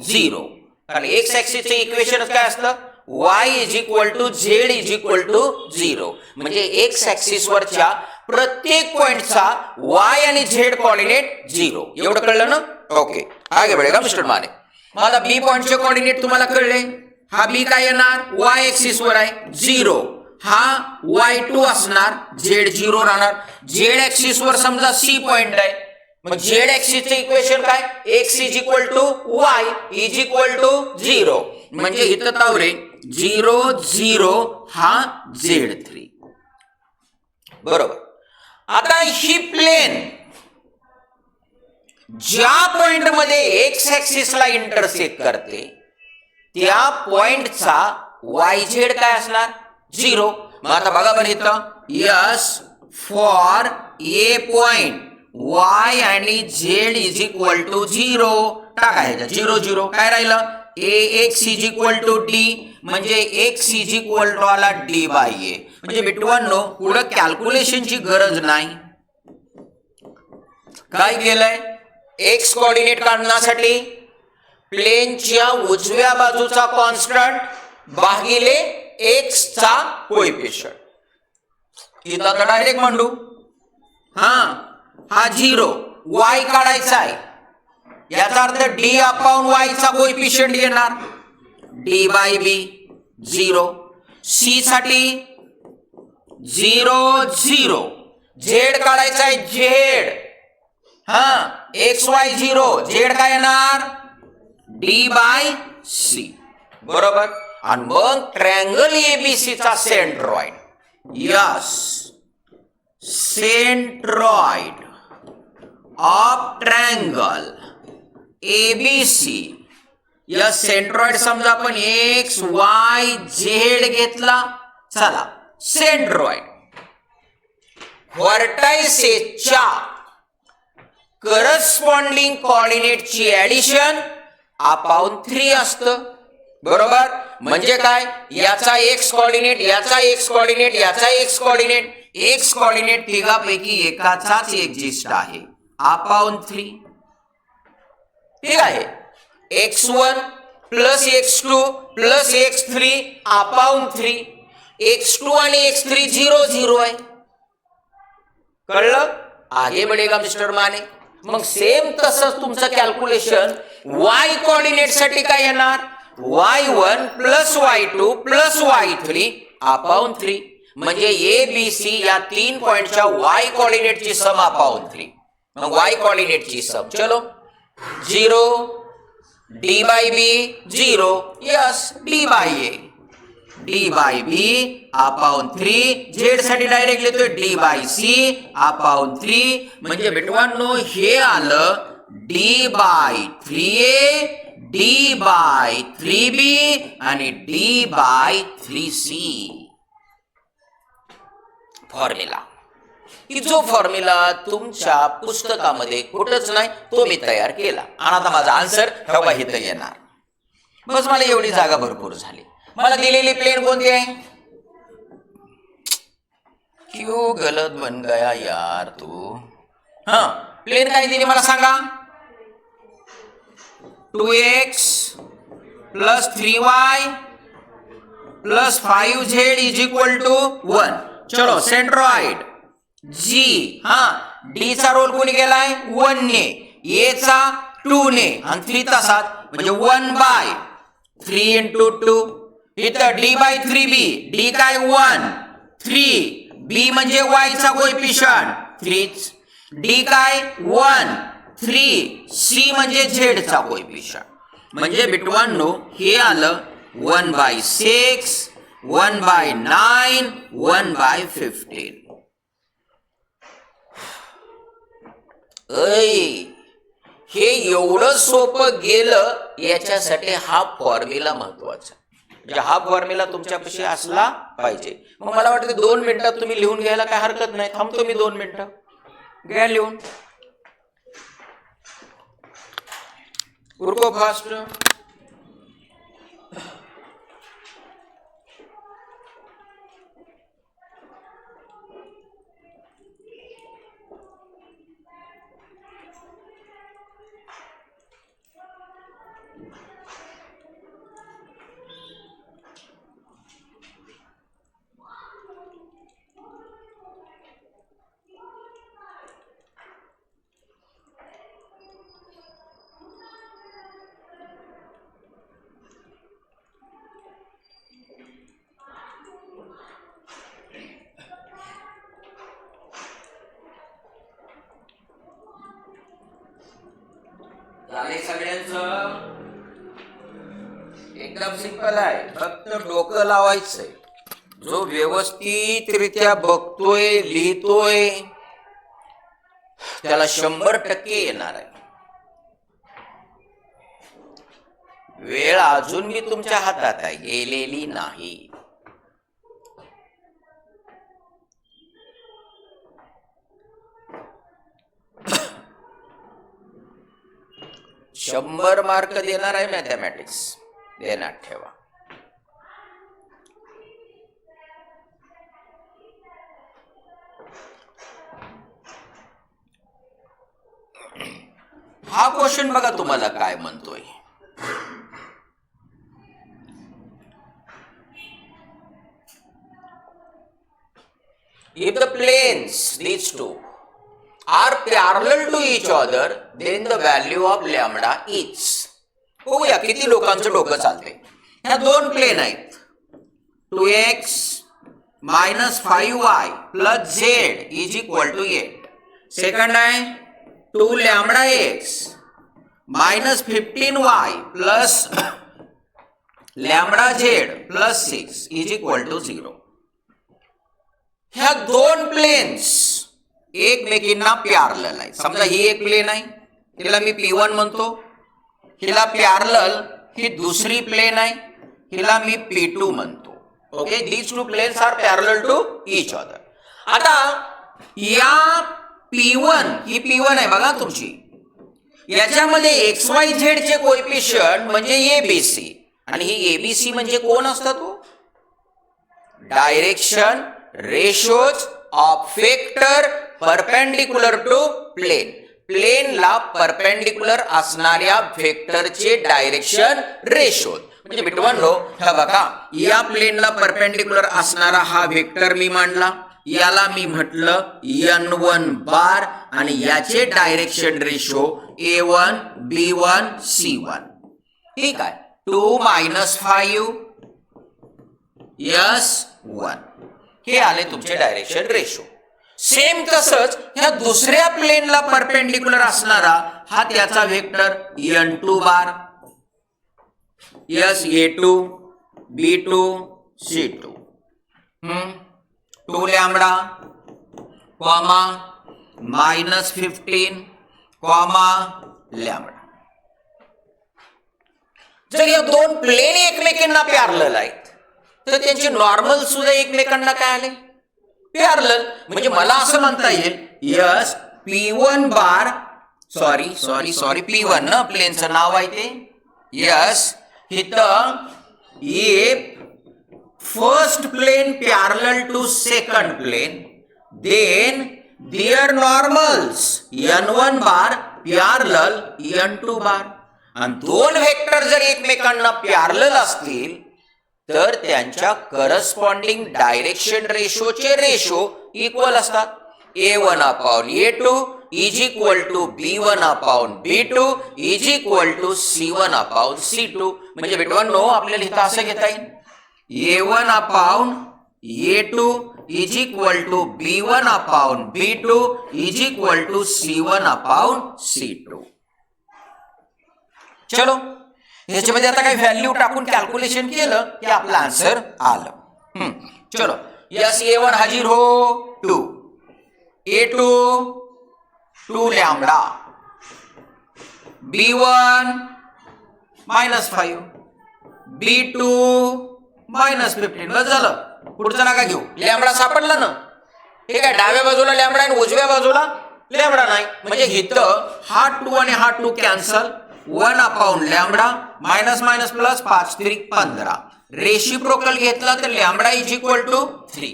0. कारण एक्स ऍक्सिसचे इक्वेशन काय असतं? y is equal to z is equal to 0. म्हणजे एक्स ऍक्सिस वरच्या प्रत्येक पॉइंटचा y आणि z कोऑर्डिनेट 0. एवढं कळलं ना? ओके. आगे बढेगा मिस्टर माने. मग आता बी पॉइंटचे कोऑर्डिनेट तुम्हाला कळले. हा बी काय येणार? y ऍक्सिस वर आहे 0. हा y2 असणार, z0 राहणार. z ऍक्सिस वर समजा c पॉइंट आहे. मग z ऍक्सिसचे इक्वेशन काय? x is equal to y is equal to 0. म्हणजे इथं तावरे 0 0 हा z3. बरोबर. आता ही प्लेन ज्या पॉइंट मध्ये एक्स ऍक्सिसला इंटरसेक्ट करते त्या पॉइंटचा yz काय असणार? 0. मग आता बघा बरं इथं yes for a point y आणि z इज इक्वल टू 0 टाकायचं. 0 0 काय राहिलं? ax is equal to d. म्हणजे x इज इक्वल टू आला d बाय a. म्हणजे मित्रांनो पुढे कॅल्क्युलेशनची गरज नाही. काय केलंय? एक्स कोऑर्डिनेट काढण्यासाठी प्लेनच्या उजव्या बाजूचा कॉन्स्टंट भागिले एक्स चा कोएफिशियंट. इथं डायरेक्ट मांडू. हा 0 y काढायचा आहे. याचा अर्थ d अपॉन y चा कोएफिशियंट येणार d बाय b 0. c साठी 0 0. z काढायचा आहे z. xy 0 z काय येणार? d by c. बरोबर. आणि मग ट्रायंगल एबीसी चा centroid. Yes, centroid of triangle ABC. या सेंट्रॉइड समजा आपण एक्स वाय झेड घेतला. चला सेंट्रॉइड व्हर्टायसेसच्या करस्पॉन्डिंग कोऑर्डिनेटची ऍडिशन अपॉन 3 असतं. बरोबर. म्हणजे काय? याचा एक्स कोऑर्डिनेट, याचा एक्स कोऑर्डिनेट, याचा एक्स कोऑर्डिनेट. एक्स कोऑर्डिनेट तिघापैकी एकाचाच एक्झिस्ट आहे अपॉन 3. ठीक आहे. x1 plus x2 plus x3 upon 3. x2 आणि x3 0 0 आहे. कळलं? आगे बढेगा मिस्टर माने. मग सेम तसंच तुमचं कॅल्क्युलेशन y कोऑर्डिनेट साठी काय येणार? y1 plus y2 plus y3 upon 3. म्हणजे ए बी सी या 3 पॉइंटच्या y कोऑर्डिनेटची सम अपॉन 3. मग वाय कोऑर्डिनेटची सम. चलो 0 डी बाय बी 0, यस डी बाय ए, डी बाय बी अपॉन 3, झेड साठी डायरेक्ट लिहितोय डी बाय सी अपॉन 3. म्हणजे मित्रांनो हे आलं D bye 3a, D bye 3b आणि डी बाय 3c. फॉर्म्युला की जो फॉर्म्युला तुमच्या पुस्तकामध्ये कुठंच नाही तो मी तयार केला आणि आता माझा आन्सर हवा इथं येणार. बस मला एवढी जागा भरपूर झाली. मला दिलेली प्लेन कोणती आहे? क्यों गलत बन गया यार तू. हाँ प्लेन काय दिली मला सांगा? 2x plus 3y plus 5z is equal to 1. चलो सेंट्रॉइड जी. हाँ डी चा रोल कोणी केलाय? 1 ने, ए चा 2 ने आणि 3 चा 7 म्हणजे 1 बाय 3 इंटू 2. इथं डी बाय 3b, डी काय 1 3, बी म्हणजे y चा कोएफिशियंट 3, डी काय 1 3, सी म्हणजे z चा कोएफिशियंट. म्हणजे मित्रांनो हे आलं 1/6, 1/9, 1/15. हे एवढं सोपं गेलं याच्यासाठी हा फॉर्म्युला महत्वाचा. म्हणजे हा फॉर्म्युला तुमच्यापाशी असला पाहिजे. मग मला वाटतं 2 मिनिटात तुम्ही लिहून घ्यायला काय हरकत नाही. थांबतो मी 2 मिनिटं, घ्या लिहून. उरको फास्ट. झाले सगळ्यांचं? एकदम सिंपल आहे. फक्त डोकं लावायचंय. जो व्यवस्थितरित्या बघतोय लिहितोय त्याला 100% येणार आहे. वेळ अजून मी तुमच्या हातात आहे, गेलेली नाही. शंभर मार्क देणार आहे मॅथमॅटिक्स, देण्यात ठेवा. हा क्वेश्चन बघा तुम्हाला काय म्हणतोय. If the planes these two are parallel to each other, then the value of lambda is. बघूया किती लोकांचं डोकं चालतंय. ह्या 2 प्लेन आहेत. 2x minus 5y plus z is equal to 8. Second आहे 2 lambda x minus 15y plus lambda z plus 6 is equal to 0. ह्या 2 planes एकमेकींना पॅरलल आहे. समजा ही एक प्लेन आहे, हिला मी P1 म्हणतो. हिला पॅरलल ही दुसरी प्लेन आहे, हिला मी P2 म्हणतो. Okay, these 2 planes are parallel to each other. आता या P1 ही P1 आहे बघा तुमची. याच्यामध्ये XYZ चे कोएफिशियंट म्हणजे ABC आणि ही ABC म्हणजे कोण असतात? तो direction ratios of vector perpendicular to plane. प्लेनला परपेंडिक्युलर असणाऱ्या वेक्टरचे डायरेक्शन रेशोज. म्हणजे मित्रांनो हा बघा, या प्लेनला परपेंडिक्युलर असणारा हा वेक्टर मी मांडला, याला मी म्हटलं n1 बार आणि याचे direction ratio a1 b1 c1. ठीक आहे. 2 - 5 s1 हे आले तुमचे डायरेक्शन रेशो. सेम तसंच ह्या दुसऱ्या प्लेनला परपेंडिक्युलर असणारा हा त्याचा vector n2 bar yes a2 b2 c2 2 lambda comma -15 comma lambda. जर या दोन प्लेन एकमेकांना पॅरलल आहेत तर त्यांचे नॉर्मल सुद्धा एकमेकांना काय आले पॅरलल. म्हणजे मला असं म्हणता येईल यस p1 बार सॉरी p1 ना प्लेनचं नाव आहे ते. यस इथं if first plane parallel to second plane then their normals n1 bar parallel n2 bar. आणि दोन वेक्टर जर एकमेकांना पॅरलल असतील तर त्यांच्या करस्पॉन्डिंग डायरेक्शन रेशोचे रेशो इक्वल असतात. a1 upon a2 is equal to b1 upon b2 is equal to c1 upon c2. म्हणजे विद्वांनो आपल्याला इथं असं घेता येईल a1 upon a2 is equal to b1 upon b2 is equal to c1 upon c2. चलो ह्याच्यामध्ये आता काही व्हॅल्यू टाकून कॅल्क्युलेशन केलं की आपला आन्सर आलं. चलो यस a1 हाजीर हो 2 a2 2 लॅम्बडा b1 -5 b2 -15. बस झालं पुढचं नका घेऊ. लॅम्बडा सापडला ना. हे काय डाव्या बाजूला लॅम्बडा आणि उजव्या बाजूला लॅम्बडा नाही. म्हणजे इथं हा 2 आणि हा 2 cancel 1 upon lambda minus plus 5 3 15. Reciprocal घेतला तर लॅम्बडा इज इक्वल टू 3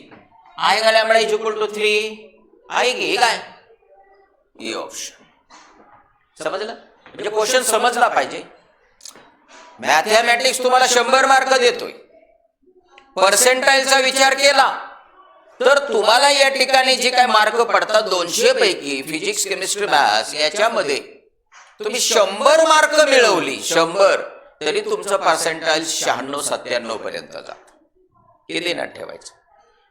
आहे का. लॅम्बडा इज इक्वल टू 3 आहे की काय हे ऑप्शन समजलं. म्हणजे क्वेश्चन समजला पाहिजे. मॅथमॅटिक्स तुम्हाला 100 मार्क देतोय. पर्सेंटाईलचा विचार केला तर तुम्हाला या ठिकाणी जे काय मार्क पडतात 200 पैकी फिजिक्स केमिस्ट्री मॅथ्स याच्यामध्ये तुम्ही 100 मार्क मिळवली 100 तरी तुमचं पर्सेंटाईल 96-97 पर्यंत जात. हे ध्यानात ठेवायचं.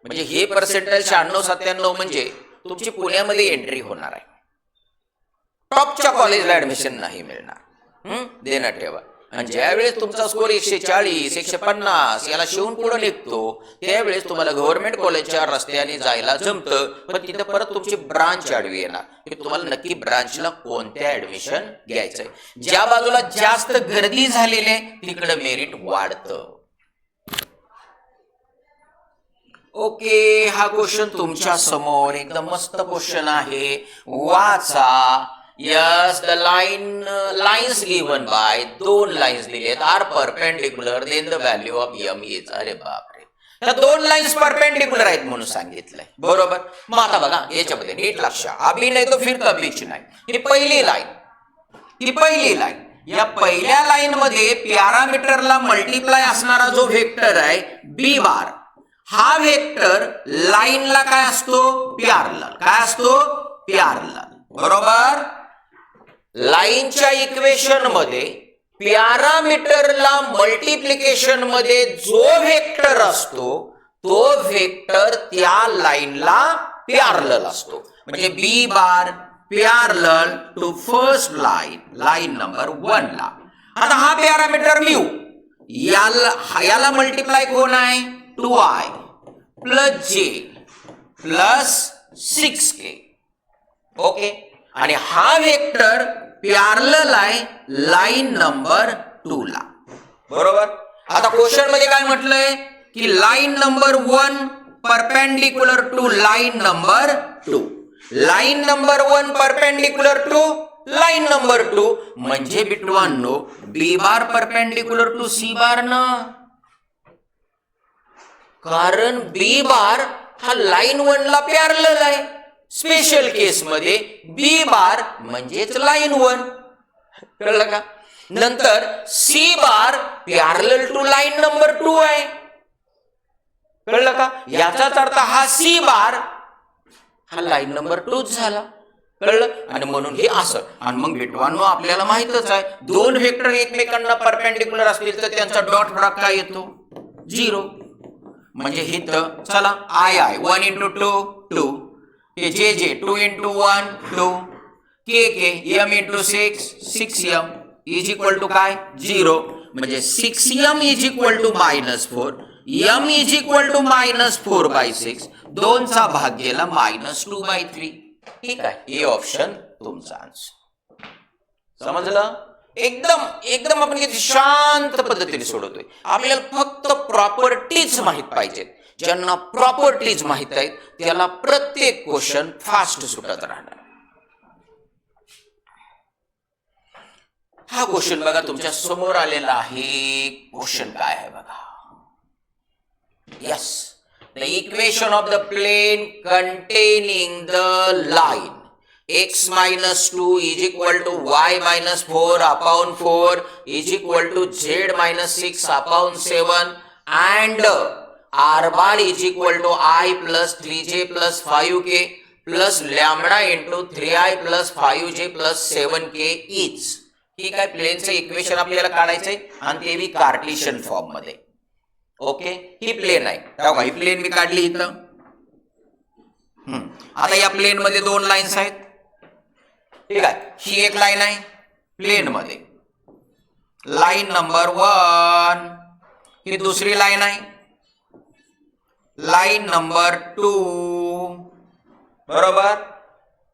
म्हणजे हे पर्सेंटाईल 96-97 म्हणजे तुमची पुण्यामध्ये एंट्री होणार आहे. टॉपच्या कॉलेजला ऍडमिशन नाही मिळणार. ध्यानात ठेवा. आणि ज्यावेळेस तुमचा स्कोर 140 150 याला शिवून पुढे निघतो त्यावेळेस तुम्हाला गव्हर्नमेंट कॉलेजच्या रस्त्याने जायला जमतं. पण तिथे परत तुमची ब्रांच आडवी येणार की तुम्हाला नक्की ब्रांचला कोणत्या ऍडमिशन घ्यायचंय. ज्या बाजूला जास्त गर्दी झालेली आहे तिकडे मेरिट वाढतं. ओके हा क्वेश्चन तुमच्या समोर एकदम मस्त क्वेश्चन आहे. वाचा. Yes, the lines given by 2 lines दिलेत are perpendicular then the value of m is. अरे बापरे त्या 2 लाईन्स परपेंडिक्युलर आहेत म्हणून सांगितलंय बरोबर. मग आता बघा याच्यामध्ये नीट लक्ष अभि नाही तो फिर कभीच नाही. ही पहिली लाईन या पहिल्या लाईन मध्ये पॅरामीटरला मल्टिप्लाय असणारा जो व्हेक्टर आहे b बार हा व्हेक्टर लाईनला काय असतो पॅरलल. काय असतो पॅरलल बरोबर. लाईनच्या इक्वेशन मध्ये पॅरामीटरला मल्टिप्लिकेशन मध्ये जो व्हेक्टर असतो तो व्हेक्टर त्या लाईनला पॅरलल असतो. म्हणजे B bar parallel to first line number 1 ला. आता हा पॅरामीटर म्यू याला मल्टिप्लाय कोण आहे 2i plus j plus 6k. Okay. आणि हा व्हेक्टर पॅरलल आहे लाईन नंबर 2 ला बरोबर. आता क्वेश्चन मध्ये काय म्हटलंय की line number 1 perpendicular to line number 2. Line number 1 perpendicular to line number 2 म्हणजे बिटवांनो B bar perpendicular to C bar ना. कारण बी बार हा लाईन 1 ला पॅरलल आहे. स्पेशल केस मध्ये बी बार म्हणजेच लाईन 1 कळलं का. नंतर C bar parallel to line number 2 आहे कळलं का. याचाच अर्थ हा सी बार हा लाईन नंबर 2 झाला कळलं. आणि म्हणून हे असं. आणि मग भेटवानो आपल्याला माहितच आहे 2 व्हेक्टर एकमेकांना परपेंडिक्युलर असतील तर त्यांचा डॉट प्रॉडक्ट काय येतो 0. म्हणजे हे तर चला आय 1 × 2 2 हे जे जे 2 into 1 2 के के m into 6 6m is equal to काय 0 म्हणजे 6m is equal to -4 m is equal to -4/6 2 चा भाग गेला -2/3 ठीक आहे हे ऑप्शन तुमचा आन्सर समजलं एकदम एकदम आपण किती शांत पद्धतीने सोडवतोय आपल्याला फक्त प्रॉपर्टीज माहित पाहिजेत ज्यांना प्रॉपर्टीज माहित आहेत त्याला प्रत्येक क्वेश्चन फास्ट सुटत राहणार हा क्वेश्चन बघा तुमच्या समोर आलेला आहे क्वेश्चन काय आहे बघा yes the equation of the plane containing the line x minus 2 is equal to y minus 4 upon 4 is equal to z minus 6 upon 7 and r bar is equal to I plus 3j plus 5k plus lambda into 3i plus 5j plus 7k is ठीक आहे प्लेनचं equation आपल्याला काढायचंय आणि ते बी Cartesian form मध्ये okay ही plain आहे बघा ही plain मी काढली इथं आता या प्लेन मध्ये दोन लाईन्स आहेत ठीक आहे ही एक लाईन आहे प्लेन मध्ये लाईन नंबर 1 ही दुसरी लाईन आहे लाईन नंबर 2 बरोबर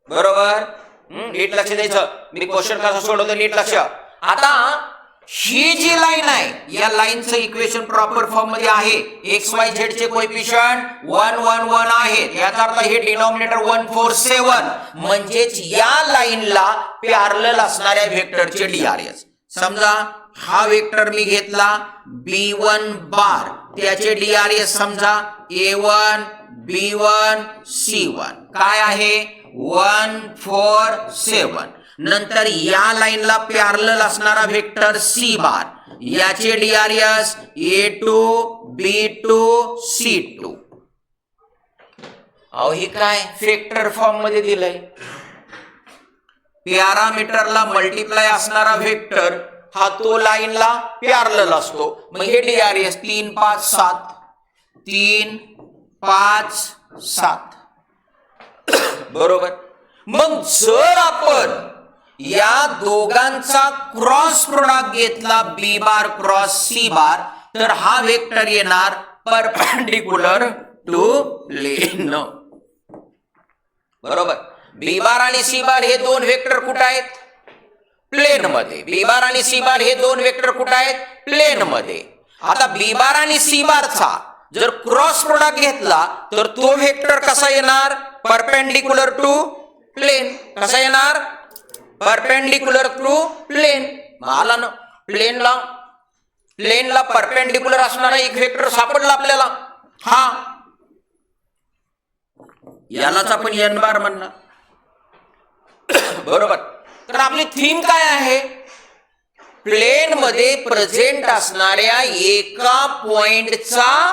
बरोबर नीट लक्ष द्यायचं मी क्वेश्चन कसं सोडवतो नीट लक्ष आता ही जी लाईन आहे या लाईनचं इक्वेशन प्रॉपर फॉर्म मध्ये आहे एक्स वाय झेड चे कोएफिशियंट 1 1 1 आहेत याचा अर्थ हे डिनॉमिनेटर 147 म्हणजेच या लाईनला पॅरलल असणाऱ्या व्हेक्टरचे डीआरएस समजा हा व्हेक्टर मी घेतला b1 बार त्याचे डीआरएस समजा a1 b1 c1 काय आहे 147 नंतर या लाईनला पॅरलल असणारा व्हेक्टर सी बार याचे डीआरएस a2 b2 c2 अहो हे काय वेक्टर फॉर्म मध्ये दिलंय पॅरामीटरला मल्टिप्लाय असणारा व्हेक्टर हा तो लाईनला पॅरलल असतो मग हे डीआरएस 3 5 7 3 5 7 बरोबर मग जर आपण या दोघांचा क्रॉस प्रोडक्ट घेतला बी बार क्रॉस सी बार तर हा वेक्टर येणार परपेंडिक्युलर टू प्लेन बरोबर बी बार आणि सी बार हे दोन वेक्टर कुठे आहेत प्लेन मध्ये बी बार आणि सी बार हे दोन वेक्टर कुठे आहेत प्लेन मध्ये आता बी बार आणि सी बारचा जर क्रॉस प्रोडक्ट घेतला तर तो वेक्टर कसा येणार परपेंडिक्युलर टू प्लेन कसा येणार परपेंडिक्युलर टू प्लेन आला ना प्लेनला परपेंडिक्युलर असणारा एक वेक्टर सापडला आपल्याला हा यालाच आपण एन बार म्हणणार बरोबर तर आपली थीम काय आहे प्लेन मध्ये प्रेझेंट असणाऱ्या एका पॉइंटचा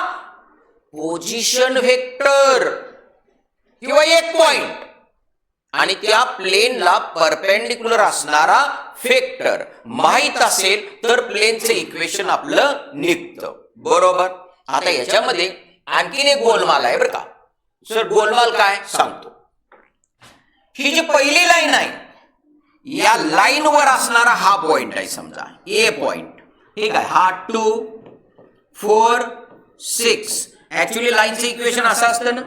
पोझिशन वेक्टर किंवा एक पॉइंट आणि त्या प्लेनला परपेंडिक्युलर असणारा वेक्टर माहित असेल तर प्लेनचं इक्वेशन आपलं निघतं बरोबर आता याच्यामध्ये आणखीन एक गोलमाल आहे बरं का सर गोलमाल काय सांगतो ही जी पहिली लाईन आहे या लाईन वर असणारा हा पॉइंट आहे समजा ए पॉइंट ठीक आहे हा 2 4 6 ऍक्च्युअली लाईनचं इक्वेशन असं असतं ना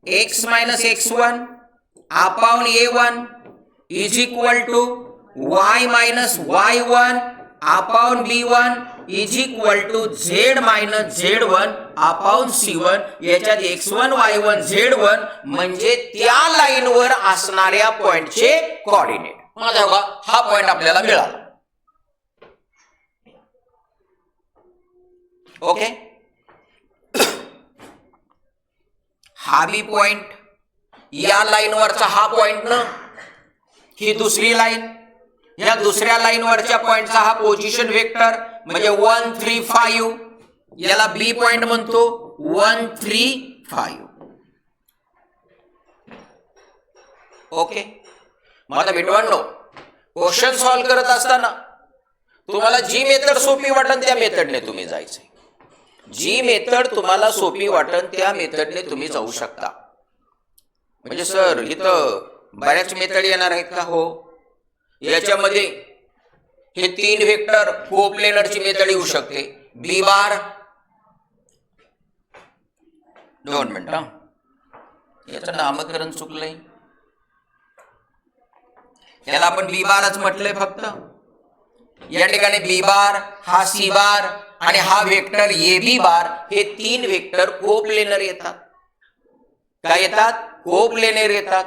x minus x1 upon a1 is equal to y minus y1 upon b1 is equal to z minus z1 upon c1 याच्यात x1 y1 z1 म्हणजे त्या लाईनवर असणाऱ्या पॉइंटचे कोऑर्डिनेट माझा बघा हा पॉइंट आपल्याला मिळाला ओके हा बी पॉइंट या लाईन वरचा हा पॉइंट ना ही दुसरी लाईन या दुसऱ्या लाईन वरच्या पॉइंटचा हा पोझिशन वेक्टर म्हणजे 1 3 5 याला बी पॉइंट म्हणतो 1 3 5 ओके मला मित्रांनो क्वेश्चन सॉल्व करत असताना तुम्हाला जी मेथड सोपी वाटेल त्या मेथडने तुम्ही जायचंय जी मेथड तुम्हाला सोपी वाटेल त्या मेथडने तुम्ही जाऊ शकता म्हणजे सर इथं बऱ्याच मेथड येणार आहेत का? हो. याच्यामध्ये हे 3 व्हेक्टर कोप्लेनरची मेथड येऊ शकते. बी बार, 2 मिनिटं, याचं नामकरण चुकलंय. याला आपण बी बारच म्हटलंय फक्त. या ठिकाणी बी बार, हा सी बार आणि हा व्हेक्टर ए बी बार, हे 3 व्हेक्टर कोप्लेनर येतात. काय येतात? कोप्लेनर येतात.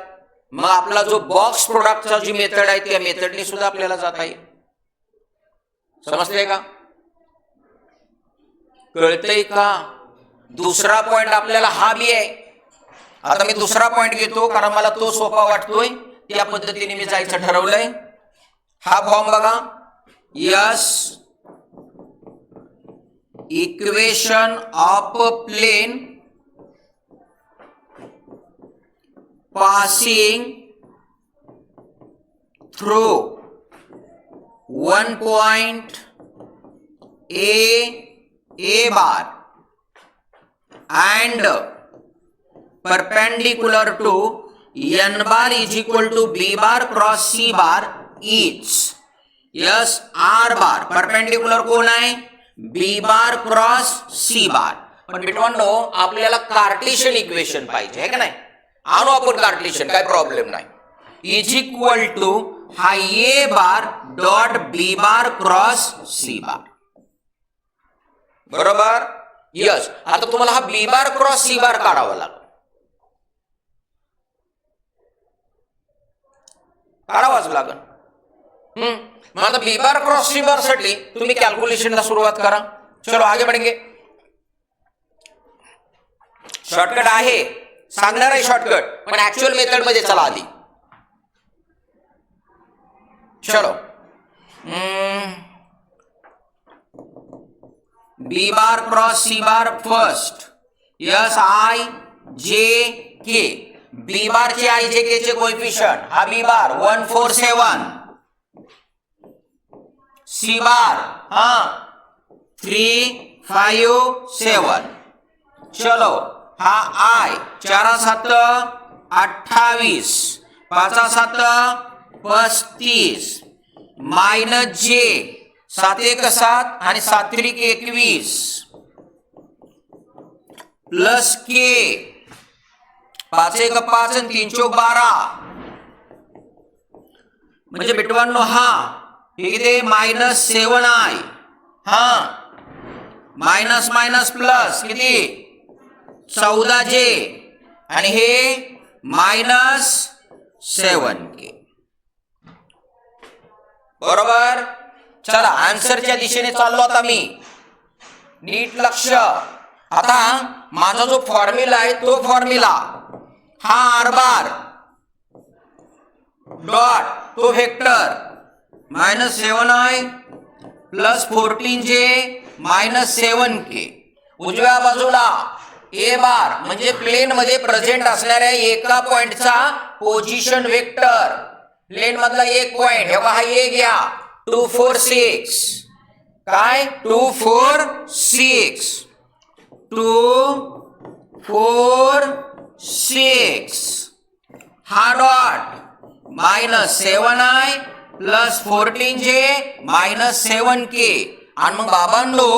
मग आपला जो बॉक्स प्रोडक्टचा जी मेथड आहे त्या मेथडने सुद्धा आपल्याला जाता येईल. समजतंय का? कळतंय का? दुसरा पॉइंट आपल्याला हा बी आहे. आता मी दुसरा पॉइंट घेतो कारण मला तो सोपा वाटतोय. त्या पद्धतीने मी जायचं ठरवलंय. हा फॉर्म बघा. Yes equation of plane passing through one point A bar and perpendicular to n bar is equal to B bar cross C bar is yes R bar. perpendicular कोण आहे? B bar cross C bar. पण मित्रांनो आपल्याला Cartesian equation पाहिजे आहे का नाही? आणू आपण कार्टेशियन, काय प्रॉब्लेम नाही. इज इक्वल टू हा A bar dot B bar cross C bar. बरोबर? यस. आता तुम्हाला हा बी बार क्रॉस सी बार काढावा लागेल. काढावाच लागेल. मग आता बी बार क्रॉस सी बार साठी तुम्ही कॅल्क्युलेशनला सुरुवात करा. चलो आगे बढ़ेंगे. शॉर्टकट आहे, सांगणार आहे शॉर्टकट, पण ऍक्च्युअल मेथड मध्ये चला आधी. चलो B bar cross C bar first. Yes I J K. B bar चे आय जे के चे कोएफिशिएंट हा बी बार 147, सी बार हा 357. चलो हा आय 4 7 28, 5 7 35, मायनस जे 7 1 7 आणि 7 3 21 प्लस के 5 1 5 आणि 3 4 12. म्हणजे मित्रांनो हा किती? -7i. हा मायनस मायनस प्लस किती? 14j आणि हे -7k. बरोबर? चला आन्सरच्या दिशेने चाललो आता मी. नीट लक्ष. आता माझा जो फॉर्म्युला आहे तो फॉर्म्युला हा आर बार डॉट तो vector -7i plus 14j -7k. उजव्या बाजूला ए बार म्हणजे प्लेन मध्ये प्रेझेंट असणाऱ्या एका पॉइंटचा पोझिशन वेक्टर. प्लेन मधला एक पॉइंट, हा ए घ्या 2 4 6. काय? 2 4 6 2 4 6. हा dot -7i plus 14j -7k. आणि मग बाबांनो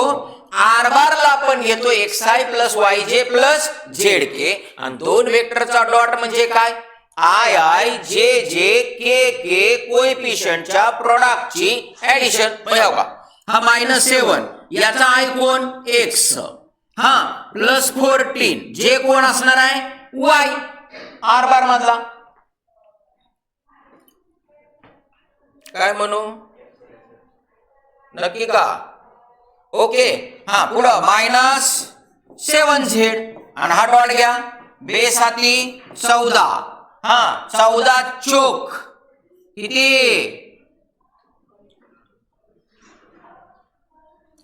आर बार ला आपण घेतो xi plus yj plus zk. आणि दोन वेक्टरचा डॉट म्हणजे काय? i j j k k कोएफिशिएंटच्या प्रोडक्टची ऍडिशन. बघा हा -7 याचा i कोण? x. हा प्लस 14 जे कोण असणार आहे? y. आर बार मधला काय म्हणू? नक्की का? ओके. हा पुढं -7z आणि हा डॉट घ्या बेस हाती 14. हा 14 चोक किती?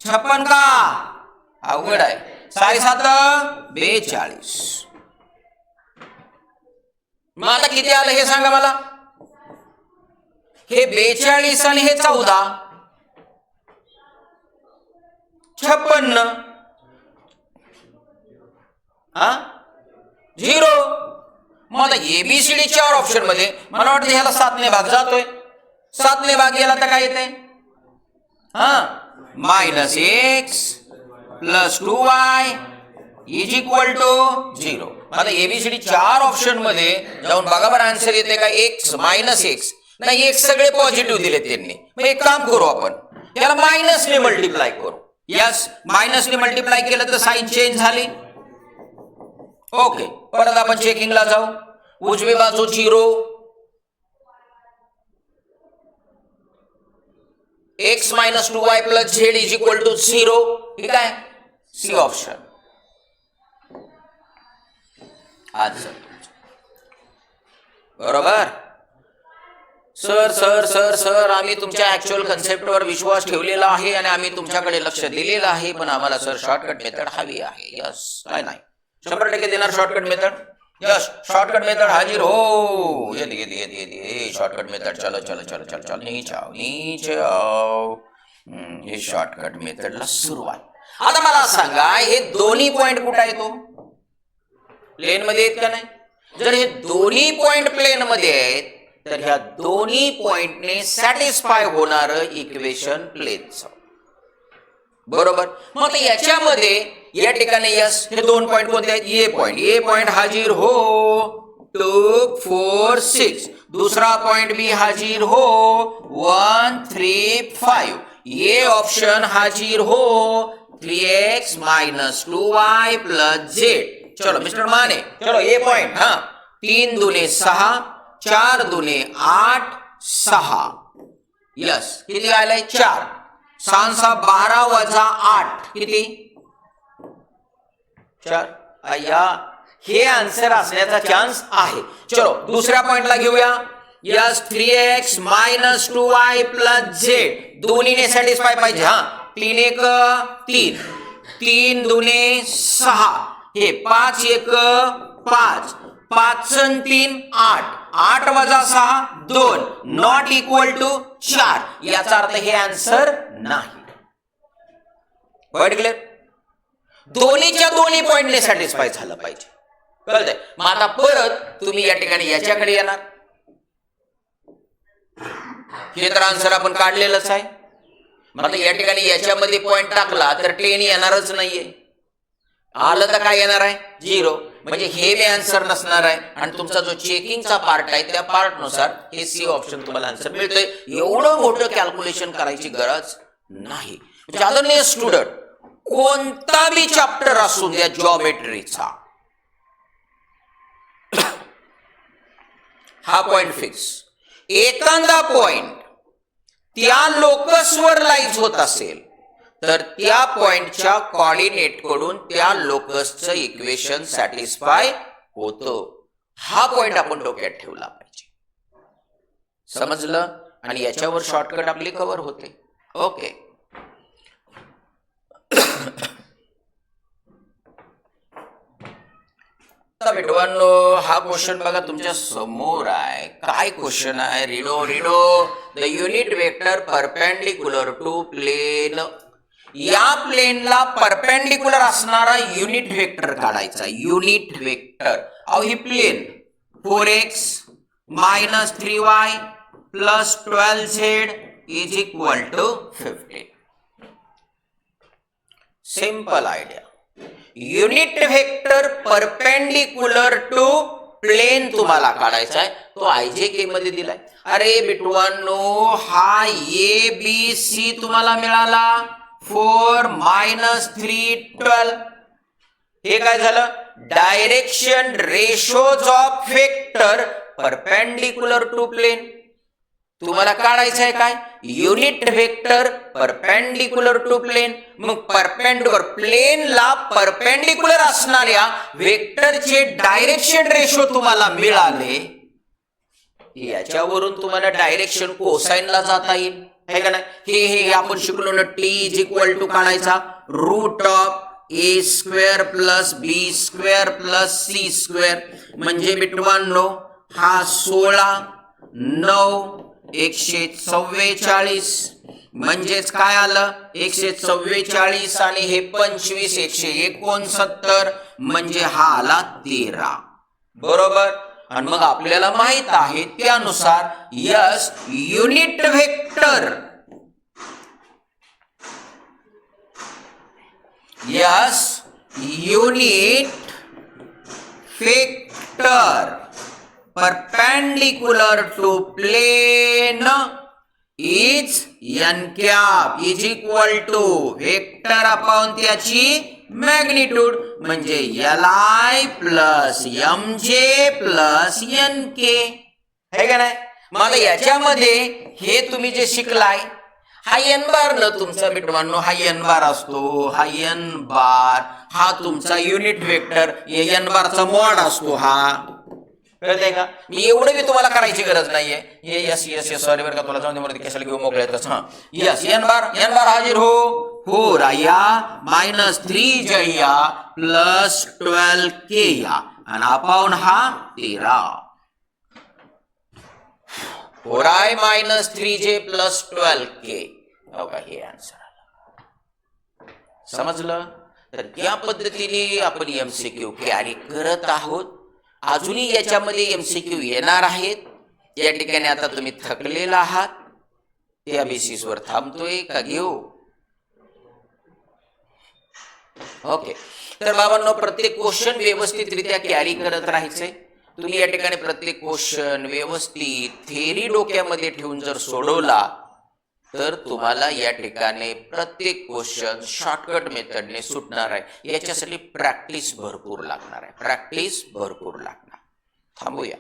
56 का? अवघड आहे. 6 7 42. मग आता किती आलं हे सांगा मला. हे 42 आणि हे 14 56. हा 0. मग आता एबीसीडी 4 ऑप्शन मध्ये मला वाटतं ह्याला 7 ने भाग जातोय. 7 ने भाग गेला तर काय येते? -x + 2y = 0. आता एबीसीडी 4 ऑप्शन मध्ये जाऊन बघा बरं आन्सर येते का? x -x नाही, x सगळे पॉझिटिव्ह दिले त्यांनी. मग एक काम करू आपण याला मायनसने मल्टिप्लाय करू. यस, मायनसने मल्टिप्लाय केलं तर साइन चेंज झाली. ओके, परत आपण चेकिंगला जाऊ. उजवी बाजू 0, x - 2y + z = 0. ठीक आहे, सी ऑप्शन. बरोबर. सर सर सर सर आम्ही तुमच्या ऍक्च्युअल कन्सेप्टवर विश्वास ठेवलेला आहे आणि आम्ही तुमच्याकडे लक्ष दिलेलं आहे, पण आम्हाला सर शॉर्टकट मेथड हवी आहे. यस, काय नाही, 100% देणार shortcut method. Yes, shortcut method हाजिर हो. ये शॉर्टकट मेथड. चलो चलो चलो चलो चलो, नीचे आओ. हे शॉर्टकट मेथडला सुरुवात. आता मला सांगा, हे दोन्ही पॉइंट कुठे आहेत? तो प्लेन मध्ये आहेत का नाही? जर हे दोन्ही पॉइंट प्लेन मध्ये आहेत तर ह्या दोन्ही पॉइंटने सॅटिस्फाय होणार इक्वेशन प्लेनचं. बरोबर. मग याच्यामध्ये या ठिकाणी यस, हे दोन पॉइंट कोणते आहेत? ए पॉइंट हाजीर हो 2 4 6. दुसरा पॉइंट बी हाजीर हो 1 3 5. ये ऑप्शन हाजीर हो 3x - 2y + z. चलो मिस्टर माने, चलो ये पॉइंट. 3 दूने 6, 4 दूने 8, 6. यस, किती आलंय? 4. 6 12 - 8 किती? 4. अय्या, हे आन्सर असण्याचा चान्स आहे. चलो दुसऱ्या पॉइंटला घेऊया. Yes, 3x - 2y + z दोन्हीने satisfy पाहिजे. 3 1 3, 3 दूने 6, हे 5 1 5, 5 3 8, 8 - 6 2, नॉट इक्वल टू 4. याचा अर्थ हे आन्सर नाही. क्लिअर? दोन्हीच्या दोन्ही पॉइंटने सॅटिस्फाय झालं पाहिजे. कळतंय? मग आता परत तुम्ही या ठिकाणी याच्याकडे येणार. हे तर आन्सर आपण काढलेलंच आहे. मग आता या ठिकाणी याच्यामध्ये पॉइंट टाकला तर 10 येणारच नाहीये. आलं तर काय येणार आहे? 0. म्हणजे हे बी आन्सर नसणार आहे. आणि तुमचा जो चेकिंगचा पार्ट आहे त्या पार्ट नुसार हे सी ऑप्शन तुम्हाला आन्सर मिळतोय. एवढं मोठं कॅल्क्युलेशन करायची गरज नाही. म्हणजे आदरणीय स्टुडंट, कोणता बी चॅप्टर असू द्या जॉमेट्रीचा, हा पॉइंट फिक्स. एखादा पॉइंट त्या लोकसवर लाईज होत असेल तर त्या पॉइंटच्या कोऑर्डिनेट कडून त्या लोकसचं इक्वेशन सॅटिस्फाय होतं. हा पॉइंट आपण डोक्यात ठेवला पाहिजे. समजलं? आणि याच्यावर शॉर्टकट आपली कव्हर होते. ओके. बेटवांनो, हा क्वेश्चन बघा तुमच्या समोर आहे. काय क्वेश्चन आहे? रिडो the unit vector perpendicular to plane. या प्लेनला परपेंडिक्युलर असणारा युनिट वेक्टर काढायचा. Unit vector. अहो ही plane 4x - 3y + 12z = 15. Simple idea. Unit vector perpendicular to plane तुम्हाला काढायचा आहे. तो आयजेके मध्ये दिलाय. अरे बिटवांनो, हा ABC तुम्हाला मिळाला 4 - 3 12. हे काय झालं? Direction ratios of vector perpendicular to plane. तुम्हाला काढायचं आहे काय? Unit vector perpendicular to plane. मग परपेंडिक्युलर प्लेनला परपेंडिक्युलर असणाऱ्या वेक्टरचे डायरेक्शन रेशो तुम्हाला मिळाले. याच्यावरून तुम्हाला डायरेक्शन कोसाइनला जाता येईल, है का नाही? हे आपण शिकलो ना. T = काढायचा √(a² + b² + c²). म्हणजे बिटवांनो हा 16 9 144. म्हणजेच काय आलं? 144 आणि हे 25 169. म्हणजे हा आला 13. बरोबर. आणि मग आपल्याला माहित आहे त्यानुसार yes unit vector yes unit vector perpendicular to plane is n cap is equal to vector upon त्याची मॅग्निट्यूड म्हणजे Li plus mj plus nk है का नाही. मग याच्यामध्ये हे तुम्ही जे शिकलाय हा एन बार न तुमचा मित्रांनो हा एन बार असतो. हा एन बार हा तुमचा युनिट वेक्टर एन बारचा मॉड असतो. हा कळतंय का. मी एवढं मी तुम्हाला करायची गरज नाहीये. हे यस यस यस सॉरी बरं का तुला जाऊन दे मध्ये कशाला घेऊ मोकळ्यातच. हा यस एन बार हाजीर हो 4 आया -3 जया प्लस 12k या आणि अपॉन हा 13 4i -3j प्लस 12k. बघा हे आन्सर आला. समजलं. तर या पद्धतीने आपण एमसीक्यू कॅरी करत आहोत. अजूनही याच्यामध्ये एमसीक्यू येणार आहेत. या ठिकाणी आता तुम्ही थकलेला आहात त्या बेसिसवर थांबतोय का घेऊ. ओके. तर बाबांनो प्रत्येक क्वेश्चन व्यवस्थितरित्या कॅरी करत राहायचंय. तुम्ही या ठिकाणी प्रत्येक क्वेश्चन व्यवस्थित थेरी डोक्यामध्ये ठेवून जर सोडवला तर तुम्हाला या ठिकाणी प्रत्येक क्वेश्चन शॉर्टकट मेथडने सुटणार आहे. याच्यासाठी प्रॅक्टिस भरपूर लागणार आहे. प्रॅक्टिस भरपूर लागणार. थांबूया.